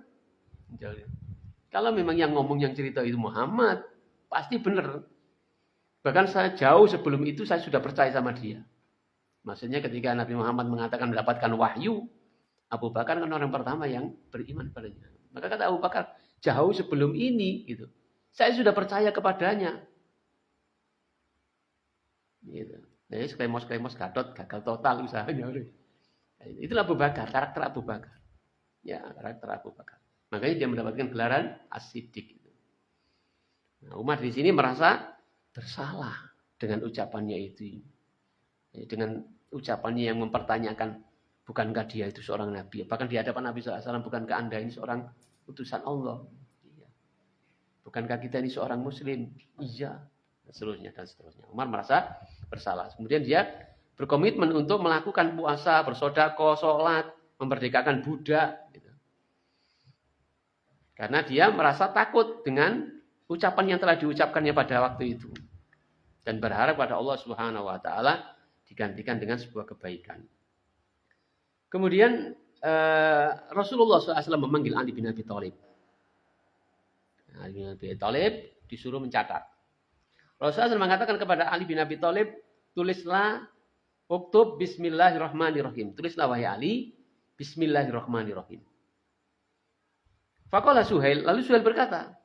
Kalau memang yang ngomong, yang cerita itu Muhammad, pasti benar. Bahkan saya jauh sebelum itu saya sudah percaya sama dia. Maksudnya ketika Nabi Muhammad mengatakan mendapatkan wahyu, Abu Bakar kan orang pertama yang beriman padanya. Maka kata Abu Bakar, jauh sebelum ini, gitu, saya sudah percaya kepadanya. Gitu. Jadi klemos gadot, gagal total usahanya. Itulah Abu Bakar, karakter Abu Bakar. Ya, karakter Abu Bakar. Makanya dia mendapatkan gelaran as-siddiq. Nah, Umar di sini merasa bersalah dengan ucapannya itu. Dengan ucapannya yang mempertanyakan, bukankah dia itu seorang nabi? Bahkan di hadapan Nabi SAW, bukankah Anda ini seorang utusan Allah? Iya. Bukankah kita ini seorang muslim? Iya. Dan seterusnya. Umar merasa bersalah. Kemudian dia berkomitmen untuk melakukan puasa, bersedekah, sholat, memerdekakan budak. Gitu. Karena dia merasa takut dengan ucapan yang telah diucapkannya pada waktu itu. Dan berharap pada Allah Subhanahu wa taala digantikan dengan sebuah kebaikan. Kemudian Rasulullah SAW memanggil Ali bin Abi Thalib. Ali bin Abi Thalib disuruh mencatat. Rasulullah SAW mengatakan kepada Ali bin Abi Thalib, tulislah uktub bismillahirrahmanirrahim. Tulislah wahai Ali, bismillahirrahmanirrahim. Faqala Suhail, lalu Suhail berkata,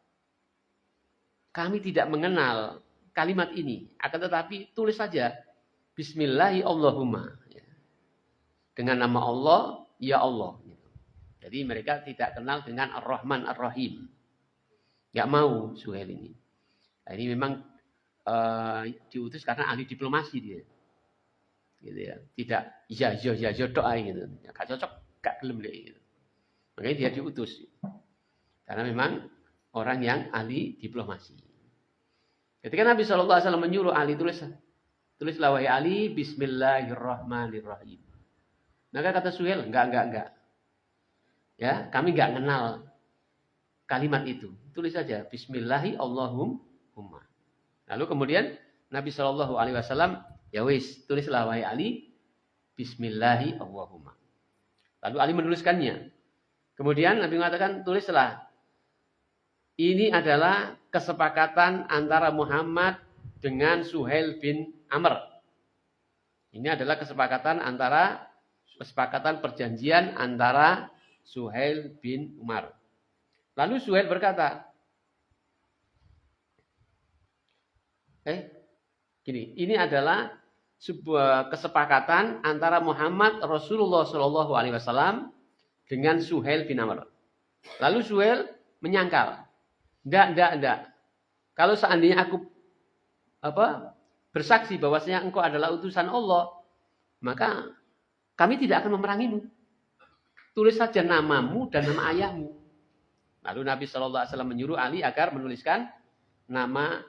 kami tidak mengenal kalimat ini, akan tetapi tulis saja Bismillahi Allahumma. dengan nama Allah, ya Allah. Jadi mereka tidak kenal dengan Ar-Rahman Ar-Rahim. Nggak mau Suhail ini. Nah, ini memang diutus karena ahli diplomasi dia. Gitu ya. Tidak ya doa gitu. Gak cocok, gak gelem deh gitu. Makanya dia diutus. Karena memang orang yang ahli diplomasi. Ketika Nabi SAW menyuruh Ali tulislah wahai Ali, Bismillahirrahmanirrahim. Maka kata Suhail, enggak. Ya, kami enggak kenal kalimat itu. Tulis saja Bismillahi Allahumma. Lalu kemudian Nabi SAW, ya wis, tulislah wahai Ali, Bismillahi Allahumma. Lalu Ali menuliskannya. Kemudian Nabi mengatakan, tulislah. Ini adalah kesepakatan antara Muhammad dengan Suhail bin Amr. Ini adalah kesepakatan perjanjian antara Suhail bin Umar. Lalu Suhail berkata, ini adalah sebuah kesepakatan antara Muhammad Rasulullah SAW dengan Suhail bin Amr. Lalu Suhail menyangkal. Enggak. Kalau seandainya aku bersaksi bahwasanya engkau adalah utusan Allah, maka kami tidak akan memerangimu. Tulis saja namamu dan nama ayahmu. Lalu Nabi SAW menyuruh Ali agar menuliskan nama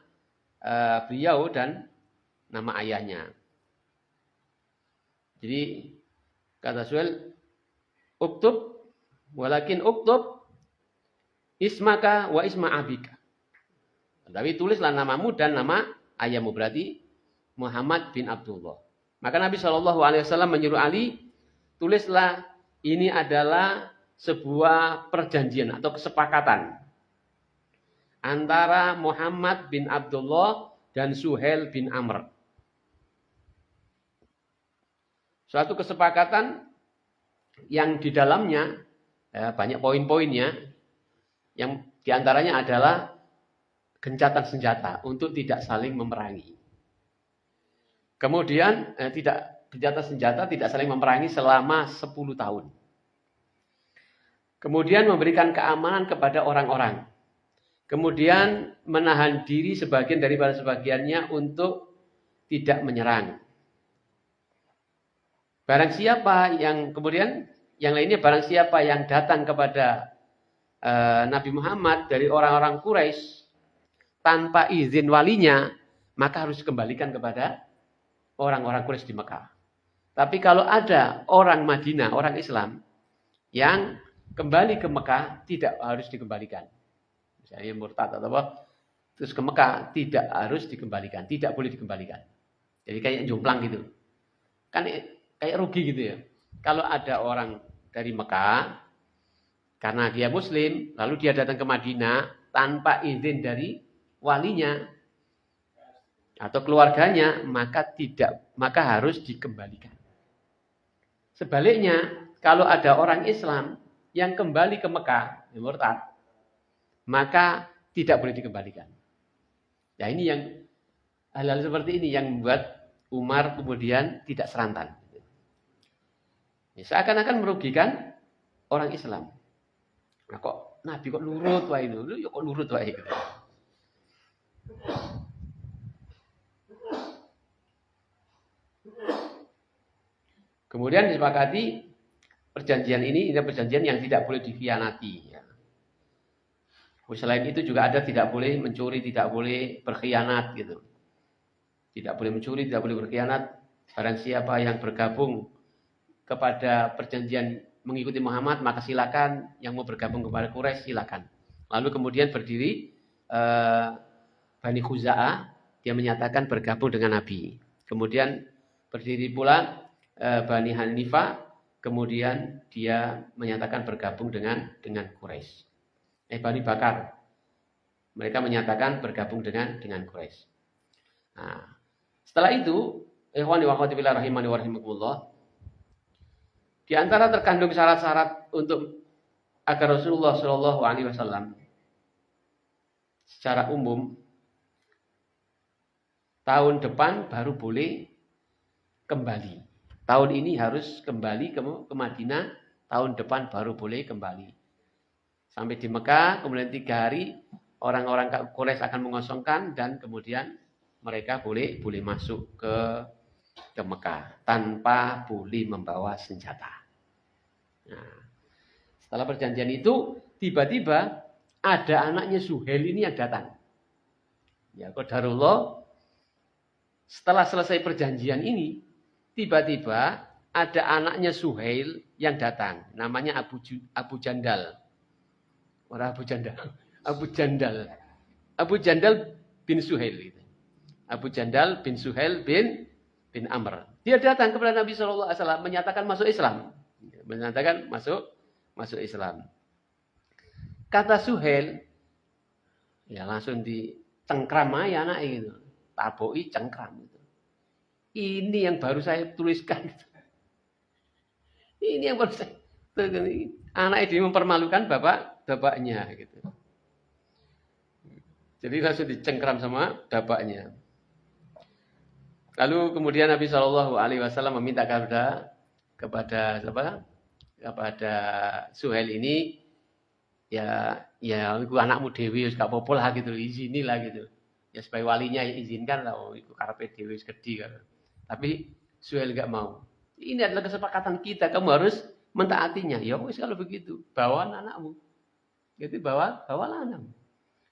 beliau dan nama ayahnya. Jadi kata Suhail, uktub, walakin uktub ismaka wa isma abika. Tapi tulislah namamu dan nama ayahmu, berarti Muhammad bin Abdullah. Maka Nabi SAW menyuruh Ali, tulislah ini adalah sebuah perjanjian atau kesepakatan antara Muhammad bin Abdullah dan Suhail bin Amr. Suatu kesepakatan yang di dalamnya banyak poin-poinnya. Yang diantaranya adalah gencatan senjata untuk tidak saling memerangi. Kemudian gencatan senjata tidak saling memerangi selama 10 tahun. Kemudian memberikan keamanan kepada orang-orang. Kemudian menahan diri sebagian daripada sebagiannya untuk tidak menyerang. Barang siapa yang kemudian yang lainnya barang siapa yang datang kepada Nabi Muhammad dari orang-orang Quraisy tanpa izin walinya, maka harus dikembalikan kepada orang-orang Quraisy di Mekah. Tapi kalau ada orang Madinah, orang Islam yang kembali ke Mekah, tidak harus dikembalikan. Misalnya murtad atau apa, terus ke Mekah, tidak harus dikembalikan, tidak boleh dikembalikan. Jadi kayak jomplang gitu. Kan kayak rugi gitu ya. Kalau ada orang dari Mekah karena dia Muslim, lalu dia datang ke Madinah tanpa izin dari walinya atau keluarganya, maka harus dikembalikan. Sebaliknya, kalau ada orang Islam yang kembali ke Mekah, murtad, maka tidak boleh dikembalikan. Nah, ini yang hal-hal seperti ini yang membuat Umar kemudian tidak serantan. Seakan-akan merugikan orang Islam. Nah, kok Nabi kok nurut wae itu? Ya kok nurut wae gitu. Kemudian disepakati perjanjian ini perjanjian yang tidak boleh dikhianati. Ya. Selain itu juga ada tidak boleh mencuri, tidak boleh berkhianat gitu. Tidak boleh mencuri, tidak boleh berkhianat. Barang siapa yang bergabung kepada perjanjian mengikuti Muhammad, maka silakan. Yang mau bergabung kepada Quraisy silakan. Lalu kemudian berdiri Bani Khuza'ah, dia menyatakan bergabung dengan Nabi. Kemudian berdiri pula Bani Hanifah, kemudian dia menyatakan bergabung dengan Quraisy. Bani Bakar, mereka menyatakan bergabung dengan Quraisy. Nah, setelah itu, ikhwani wa akhwati fillah rahimani wa rahimakumullah, di antara terkandung syarat-syarat untuk agar Rasulullah Shallallahu Alaihi Wasallam secara umum tahun depan baru boleh kembali Tahun ini harus kembali ke Madinah, tahun depan baru boleh kembali. Sampai di Mekah, kemudian 3 hari orang-orang Quraisy akan mengosongkan dan kemudian mereka boleh masuk ke Mekah tanpa boleh membawa senjata. Nah, setelah perjanjian itu tiba-tiba ada anaknya Suhail ini yang datang. Ya, qadarullah setelah selesai perjanjian ini tiba-tiba ada anaknya Suhail yang datang, namanya Abu Jandal. Orang Abu Jandal. Abu Jandal bin Suhail gitu. Abu Jandal bin Suhail bin Amr. Dia datang kepada Nabi SAW menyatakan masuk Islam. Menyatakan masuk Islam. Kata Suhail, ya langsung ditengkram aja anak gitu. Taboi cengkram gitu. Ini yang baru saya tuliskan. Gitu. Ini yang baru saya tuliskan. Anak ini mempermalukan bapaknya gitu. Jadi langsung dicengkram sama bapaknya. Lalu kemudian Nabi SAW meminta kepada Suhail ini, ya itu anakmu dewi wis gak apa-apa lah gitu, izinilah gitu. Ya sebagai walinya ya izinkan lah, itu karepe dewi wis gedhi kan. Tapi Suhail gak mau. Ini adalah kesepakatan kita, kamu harus mentaatinya. Ya wis kalau begitu, bawa anakmu. Jadi bawalah anakmu.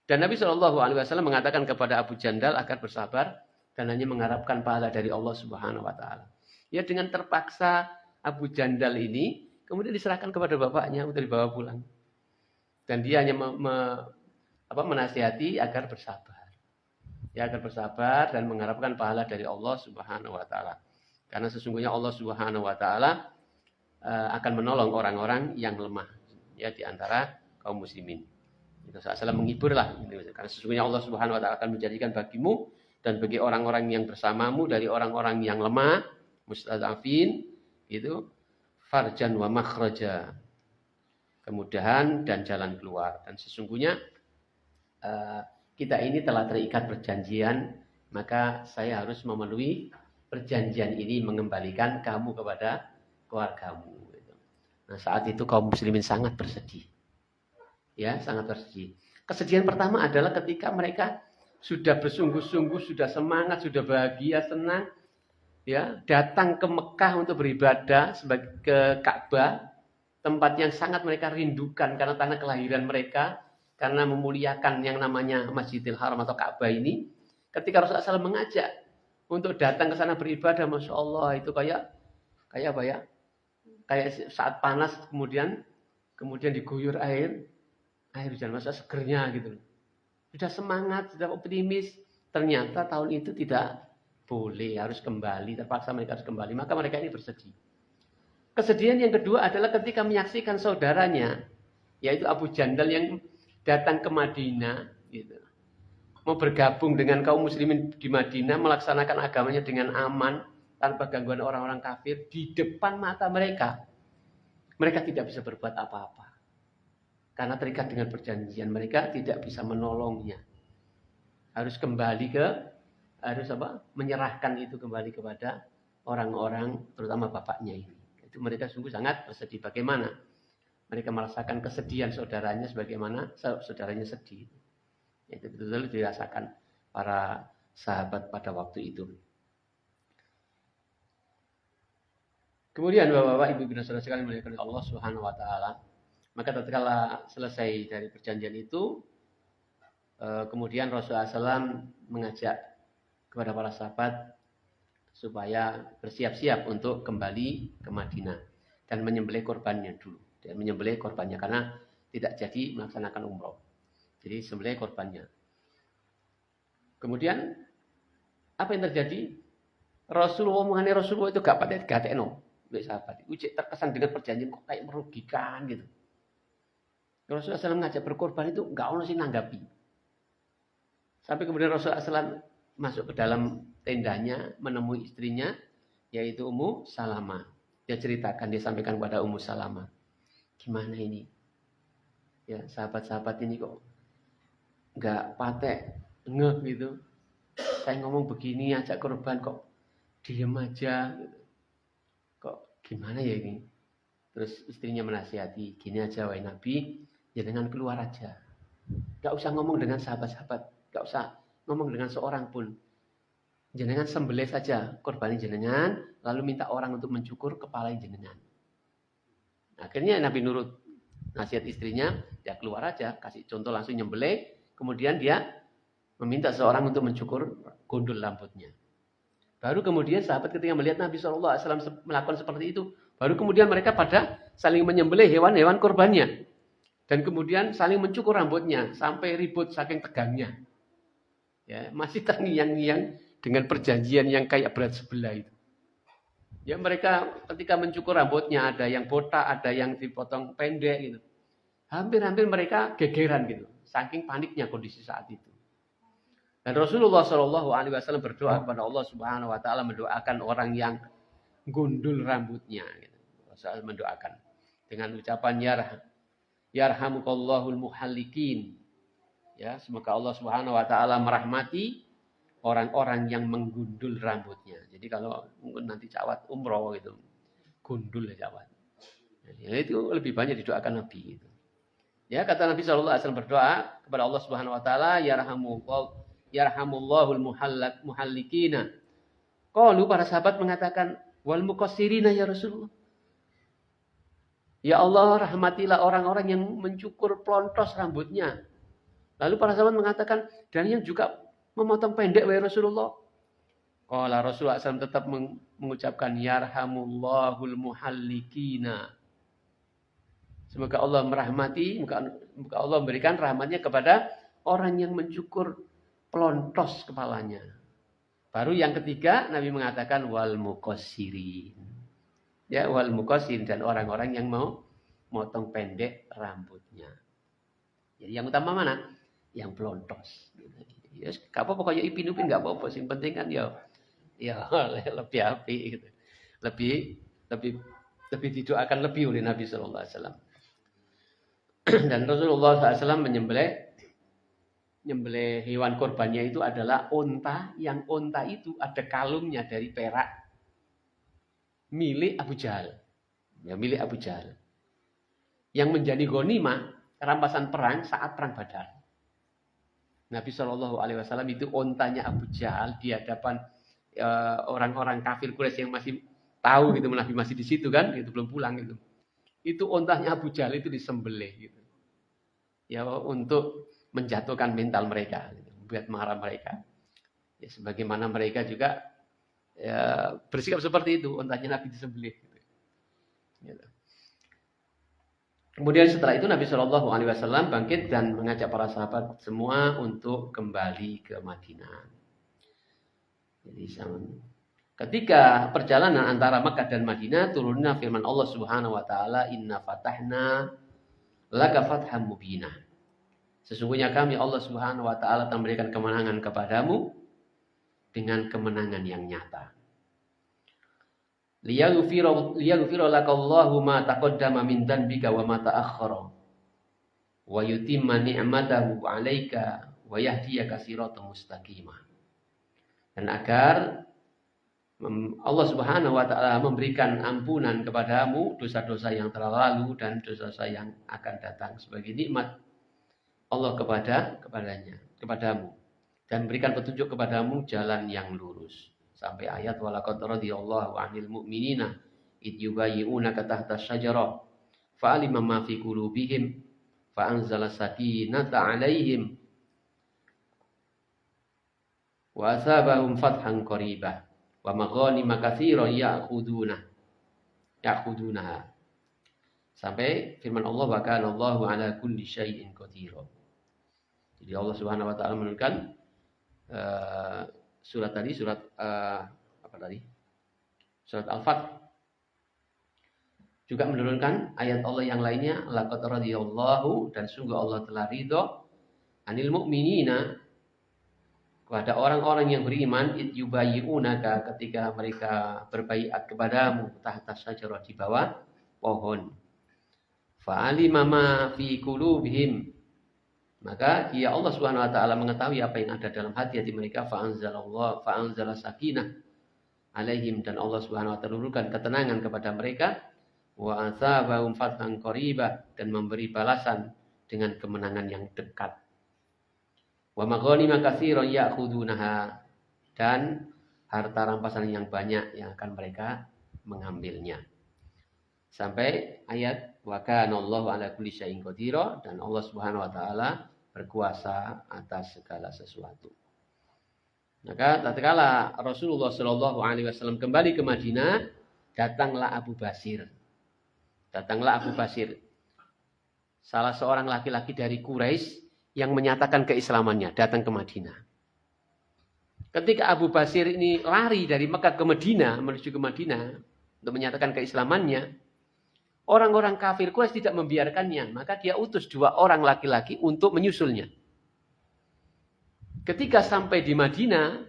Dan Nabi SAW mengatakan kepada Abu Jandal agar bersabar dan hanya mengharapkan pahala dari Allah Subhanahu wa taala. Ya dengan terpaksa Abu Jandal ini kemudian diserahkan kepada bapaknya untuk dibawa pulang. Dan dia hanya menasihati agar bersabar. Ya agar bersabar dan mengharapkan pahala dari Allah Subhanahu wa taala. Karena sesungguhnya Allah Subhanahu wa taala akan menolong orang-orang yang lemah ya di antara kaum muslimin. Itu salah menghiburlah karena sesungguhnya Allah Subhanahu wa taala akan menjadikan bagimu dan bagi orang-orang yang bersamamu dari orang-orang yang lemah, mustadafin, itu farjan wa makhraja, kemudahan dan jalan keluar. Dan sesungguhnya kita ini telah terikat perjanjian, maka saya harus memenuhi perjanjian ini mengembalikan kamu kepada keluargamu. Nah saat itu kaum muslimin sangat bersedih. Ya, sangat bersedih. Kesedihan pertama adalah ketika mereka sudah bersungguh-sungguh, sudah semangat, sudah bahagia, senang, ya, datang ke Mekah untuk beribadah ke Ka'bah, tempat yang sangat mereka rindukan karena tanah kelahiran mereka, karena memuliakan yang namanya Masjidil Haram atau Ka'bah ini. Ketika Rasulullah SAW mengajak untuk datang ke sana beribadah, Masya Allah, itu kayak apa ya? Kayak saat panas kemudian diguyur air hujan, masa segernya gitu. Sudah semangat, sudah optimis. Ternyata tahun itu tidak boleh, harus kembali. Terpaksa mereka harus kembali. Maka mereka ini bersedih. Kesedihan yang kedua adalah ketika menyaksikan saudaranya, yaitu Abu Jandal yang datang ke Madinah, gitu. Mau bergabung dengan kaum muslimin di Madinah, melaksanakan agamanya dengan aman, tanpa gangguan orang-orang kafir, di depan mata mereka. Mereka tidak bisa berbuat apa-apa. Karena terikat dengan perjanjian, mereka tidak bisa menolongnya. Harus kembali menyerahkan itu kembali kepada orang-orang, terutama bapaknya ini. Itu mereka sungguh sangat bersedih. Bagaimana mereka merasakan kesedihan saudaranya sebagaimana saudaranya sedih. Itu betul-betul dirasakan para sahabat pada waktu itu. Kemudian Bapak-bapak, Ibu-ibu dan saudara sekalian dimuliakan oleh Allah Subhanahu wa taala. Maka tatkala selesai dari perjanjian itu, kemudian Rasulullah SAW mengajak kepada para sahabat supaya bersiap-siap untuk kembali ke Madinah dan menyembelih korbannya dulu. Dan menyembelih korbannya karena tidak jadi melaksanakan umroh. Jadi sembelih korbannya. Kemudian apa yang terjadi? Omongannya Rasulullah itu gak pakai gatekno, sahabat. Uji terkesan dengan perjanjian kok kayak merugikan gitu. Rasulullah SAW ngajak berkorban itu enggak ono sih nanggapi. Sampai kemudian Rasulullah SAW masuk ke dalam tendanya menemui istrinya yaitu Ummu Salamah. Dia ceritakan, dia sampaikan kepada Ummu Salamah. Gimana ini? Ya, sahabat-sahabat ini kok enggak patek ngeh gitu. Saya ngomong begini ajak korban kok diem aja gitu. Gimana ya ini? Terus istrinya menasihati, gini aja wahai Nabi, jangan keluar aja. Gak usah ngomong dengan sahabat-sahabat, gak usah ngomong dengan seorang pun. Jenengan sembelih saja korban jenengan, lalu minta orang untuk mencukur kepala jenengan. Akhirnya Nabi nurut nasihat istrinya, dia keluar aja, kasih contoh langsung nyembelih, kemudian dia meminta seorang untuk mencukur gondol rambutnya. Baru kemudian sahabat ketika melihat Nabi SAW melakukan seperti itu, baru kemudian mereka pada saling menyembelih hewan-hewan korbannya. Dan kemudian saling mencukur rambutnya, sampai ribut saking tegangnya. Ya, masih terngiang-ngiang dengan perjanjian yang kayak berat sebelah itu. Ya mereka ketika mencukur rambutnya ada yang botak, ada yang dipotong pendek gitu. Hampir-hampir mereka gegeran gitu, saking paniknya kondisi saat itu. Dan Rasulullah SAW berdoa kepada Allah Subhanahu Wa Taala mendoakan orang yang gundul rambutnya. Gitu. Rasulullah mendoakan dengan ucapan yarhamuqallahul muhallikin. Ya, semoga Allah Subhanahu Wa Taala merahmati orang-orang yang menggundul rambutnya. Jadi kalau nanti cawat umroh gitu, gundul ya cawat. Ya, itu lebih banyak didoakan Nabi. Gitu. Ya kata Nabi SAW berdoa kepada Allah Subhanahu Wa Taala, yarhamullahul muhallikina. Qalu para sahabat mengatakan wal muqassirina ya Rasulullah. Ya Allah rahmatilah orang-orang yang mencukur plontos rambutnya. Lalu para sahabat mengatakan dan yang juga memotong pendek wahai Rasulullah. Qala Rasulullah SAW tetap mengucapkan yarhamullahul muhallikina. Semoga Allah merahmati, semoga Allah memberikan rahmatnya kepada orang yang mencukur pelontos kepalanya. Baru yang ketiga Nabi mengatakan wal muqassirin. Ya, wal muqassirin dan orang-orang yang mau motong pendek rambutnya. Jadi yang utama mana? Yang pelontos. Ya, gak apa-apa pokoknya ipin-ipin gak apa-apa. Yang penting kan ya lebih api gitu. Lebih didoakan lebih oleh Nabi sallallahu alaihi wasallam. Dan Rasulullah SAW menyembelih hewan korbannya itu adalah unta, yang unta itu ada kalungnya dari perak milik Abu Jahal. Ya, milik Abu Jahal. Yang menjadi ghanimah rampasan perang saat perang Badar. Nabi SAW itu untanya Abu Jahal di hadapan orang-orang kafir Quraisy yang masih tahu gitu, Nabi masih di situ kan, itu belum pulang gitu. Itu untanya Abu Jahal itu disembelih gitu. Ya untuk menjatuhkan mental mereka, gitu, buat marah mereka. Ya sebagaimana mereka juga ya, bersikap seperti itu, untanya Nabi disembelih gitu. Gitu. Kemudian setelah itu Nabi SAW bangkit dan mengajak para sahabat semua untuk kembali ke Madinah. Jadi ketika perjalanan antara Makkah dan Madinah turunnya firman Allah Subhanahu Wa Taala, Inna fatahna laka fatham mubinah. Sesungguhnya kami Allah Subhanahu Wa Taala telah memberikan kemenangan kepadamu dengan kemenangan yang nyata. Liyaghfira lakallahu ma taqaddama min dhanbika wa ma ta'akhkhara wa yutimma ni'matahu 'alaika wa yahdiyaka siratan mustaqimah. Dan agar Allah Subhanahu wa taala memberikan ampunan kepadamu dosa-dosa yang telah lalu dan dosa-dosa yang akan datang sebagai nikmat Allah kepadamu dan berikan petunjuk kepadamu jalan yang lurus. Sampai ayat walaqad radhiyallahu 'anil mu'minina id yubayyi'unaka tahta asy-syajarah fa'alima ma fi qulubihim fa anzala sakinata 'alaihim wa asabahum fathan qaribah wa maghanima katsiran ya'khudunaha. Sampai firman Allah wa kana Allahu 'ala kulli syai'in qadir. Jadi Allah Subhanahu wa taala menurunkan surat Al-Fath. Juga menurunkan ayat Allah yang lainnya, laqad radhiyallahu, dan sungguh Allah telah ridho anil mu'minina, kepada orang-orang yang beriman, id yubayyi'unaka, ketika mereka berbaiat kepadamu tahta syajarah, di bawah pohon. Fa'alima ma fi qulubihim, maka dia Allah Subhanahu wa taala mengetahui apa yang ada dalam hati-hati mereka. Fa'anzala sakinah, alaihim, dan Allah Subhanahu wa taala turunkan ketenangan kepada mereka, wa asabahum fathan qariba, dan memberi balasan dengan kemenangan yang dekat. Wa maghanima katsiran ya'khudunaha, dan harta rampasan yang banyak yang akan mereka mengambilnya. Sampai ayat wa kana Allahu ala kulli syai'in qadira, dan Allah Subhanahu wa taala berkuasa atas segala sesuatu. Maka tatkala Rasulullah Shallallahu alaihi wasallam kembali ke Madinah, datanglah Abu Basir. Datanglah Abu Basir, salah seorang laki-laki dari Quraisy yang menyatakan keislamannya, datang ke Madinah. Ketika Abu Basir ini lari dari Mekah ke Madinah, menuju ke Madinah untuk menyatakan keislamannya, orang-orang kafir Quraisy tidak membiarkannya, maka dia utus 2 orang laki-laki untuk menyusulnya. Ketika sampai di Madinah,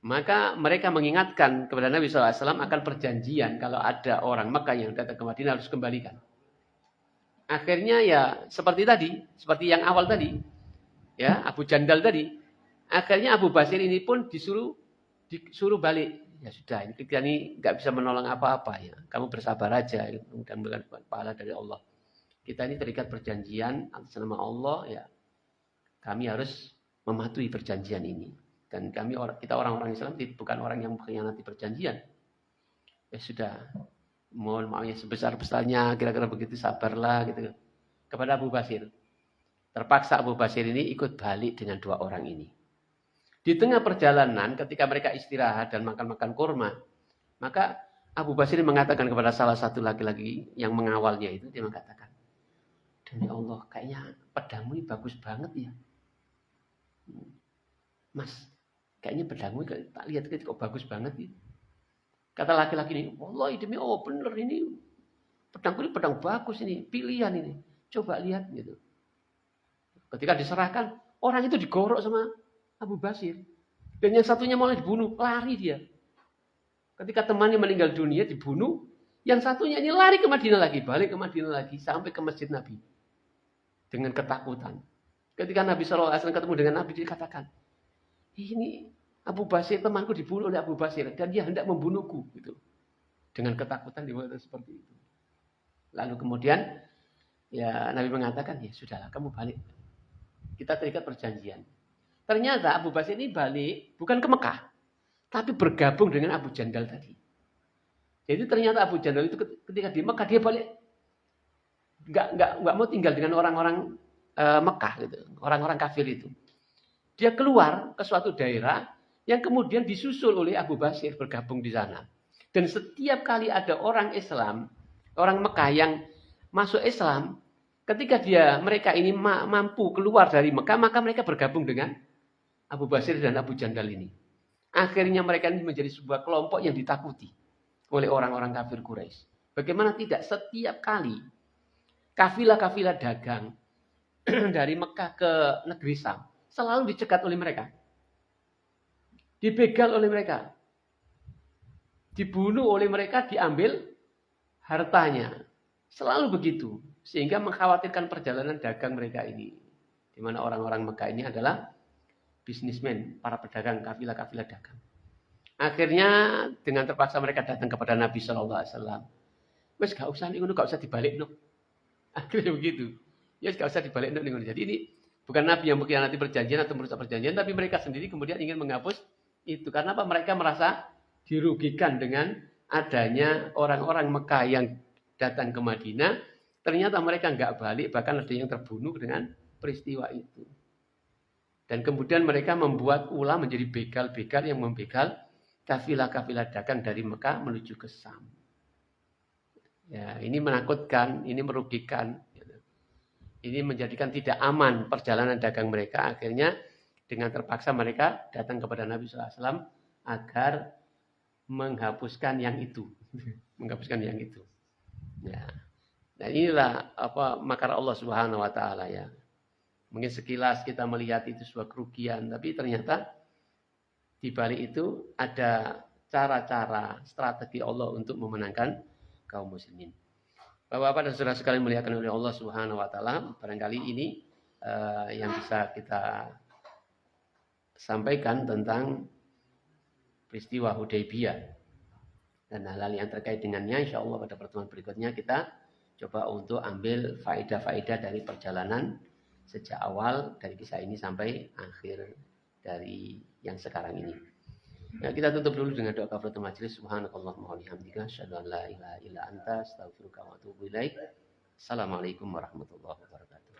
maka mereka mengingatkan kepada Nabi SAW akan perjanjian kalau ada orang Mekah yang datang ke Madinah harus kembalikan. Akhirnya ya seperti tadi, seperti yang awal tadi, ya Abu Jandal tadi. Akhirnya Abu Basir ini pun disuruh balik. Ya sudah, kita ini nggak bisa menolong apa-apa ya. Kamu bersabar aja, mudah-mudahan pahala dari Allah. Kita ini terikat perjanjian atas nama Allah ya. Kami harus mematuhi perjanjian ini. Dan kita orang-orang Islam bukan orang yang mengkhianati perjanjian. Ya sudah, mohon maafnya sebesar-besarnya, kira-kira begitu, sabarlah gitu. Kepada Abu Basir. Terpaksa Abu Basir ini ikut balik dengan 2 orang ini. Di tengah perjalanan ketika mereka istirahat dan makan-makan kurma, maka Abu Basir mengatakan kepada salah satu laki-laki yang mengawalnya itu, dia mengatakan, demi Allah, kayaknya pedangmu ini bagus banget ya. Mas, kayaknya pedangmu tak lihat kok bagus banget ya. Kata laki-laki ini, wallahi demi Allah bener ini pedangku ini pedang bagus ini, pilihan ini. Coba lihat gitu. Ketika diserahkan, orang itu digorok sama Abu Basir. Dan yang satunya malah dibunuh, lari dia. Ketika temannya meninggal dunia, dibunuh. Yang satunya ini lari ke Madinah lagi, balik ke Madinah lagi, sampai ke Masjid Nabi. Dengan ketakutan. Ketika Nabi SAW ketemu dengan Nabi, dia katakan, ini Abu Basir, temanku dibunuh oleh Abu Basir dan dia hendak membunuhku gitu. Dengan ketakutan dimana seperti itu. Lalu kemudian ya Nabi mengatakan, ya sudahlah kamu balik. Kita terikat perjanjian. Ternyata Abu Basir ini balik bukan ke Mekah, tapi bergabung dengan Abu Jandal tadi. Jadi ternyata Abu Jandal itu ketika di Mekah dia balik nggak mau tinggal dengan orang-orang Mekah gitu, orang-orang kafir itu. Dia keluar ke suatu daerah yang kemudian disusul oleh Abu Basir bergabung di sana. Dan setiap kali ada orang Islam, orang Mekah yang masuk Islam, ketika mereka ini mampu keluar dari Mekah, maka mereka bergabung dengan Abu Basir dan Abu Jandal ini. Akhirnya mereka ini menjadi sebuah kelompok yang ditakuti oleh orang-orang kafir Quraisy. Bagaimana tidak, setiap kali kafilah-kafilah dagang dari Mekah ke negeri Syam selalu dicegat oleh mereka. Dibegal oleh mereka. Dibunuh oleh mereka, diambil hartanya. Selalu begitu. Sehingga mengkhawatirkan perjalanan dagang mereka ini. Di mana orang-orang Mekah ini adalah bisnismen, para pedagang, kafilah-kafilah dagang. Akhirnya dengan terpaksa mereka datang kepada Nabi SAW. Wes gak usah nih, gak usah dibalik no. Akhirnya begitu. Ya gak usah dibalik no. Jadi ini bukan Nabi yang mengkhianati perjanjian atau merusak perjanjian, tapi mereka sendiri kemudian ingin menghapus itu. Karena apa? Mereka merasa dirugikan dengan adanya orang-orang Mekah yang datang ke Madinah. Ternyata mereka nggak balik, bahkan ada yang terbunuh dengan peristiwa itu. Dan kemudian mereka membuat ulah menjadi begal-begal yang membegal kafilah-kafilah dagang dari Mekah menuju ke Syam. Ya, ini menakutkan, ini merugikan. Ini menjadikan tidak aman perjalanan dagang mereka. Akhirnya dengan terpaksa mereka datang kepada Nabi SAW agar menghapuskan yang itu. Menghapuskan yang itu. Ya. Dan inilah makar Allah Subhanahu wa taala ya. Mungkin sekilas kita melihat itu sebuah kerugian, tapi ternyata di balik itu ada cara-cara, strategi Allah untuk memenangkan kaum muslimin. Bapak-bapak dan saudara sekalian muliakan oleh Allah Subhanahu wa taala, barangkali ini yang bisa kita sampaikan tentang peristiwa Hudaybiyah. Dan hal-hal yang terkait dengannya insya Allah pada pertemuan berikutnya kita coba untuk ambil faedah-faedah dari perjalanan sejak awal dari kisah ini sampai akhir dari yang sekarang ini. Ya, kita tutup dulu dengan doa kafaratul majelis. Subhanakallahumma wa bihamdika asyhadu an la ilaha illa anta astaghfiruka wa atubu ilaik. Assalamualaikum warahmatullahi wabarakatuh.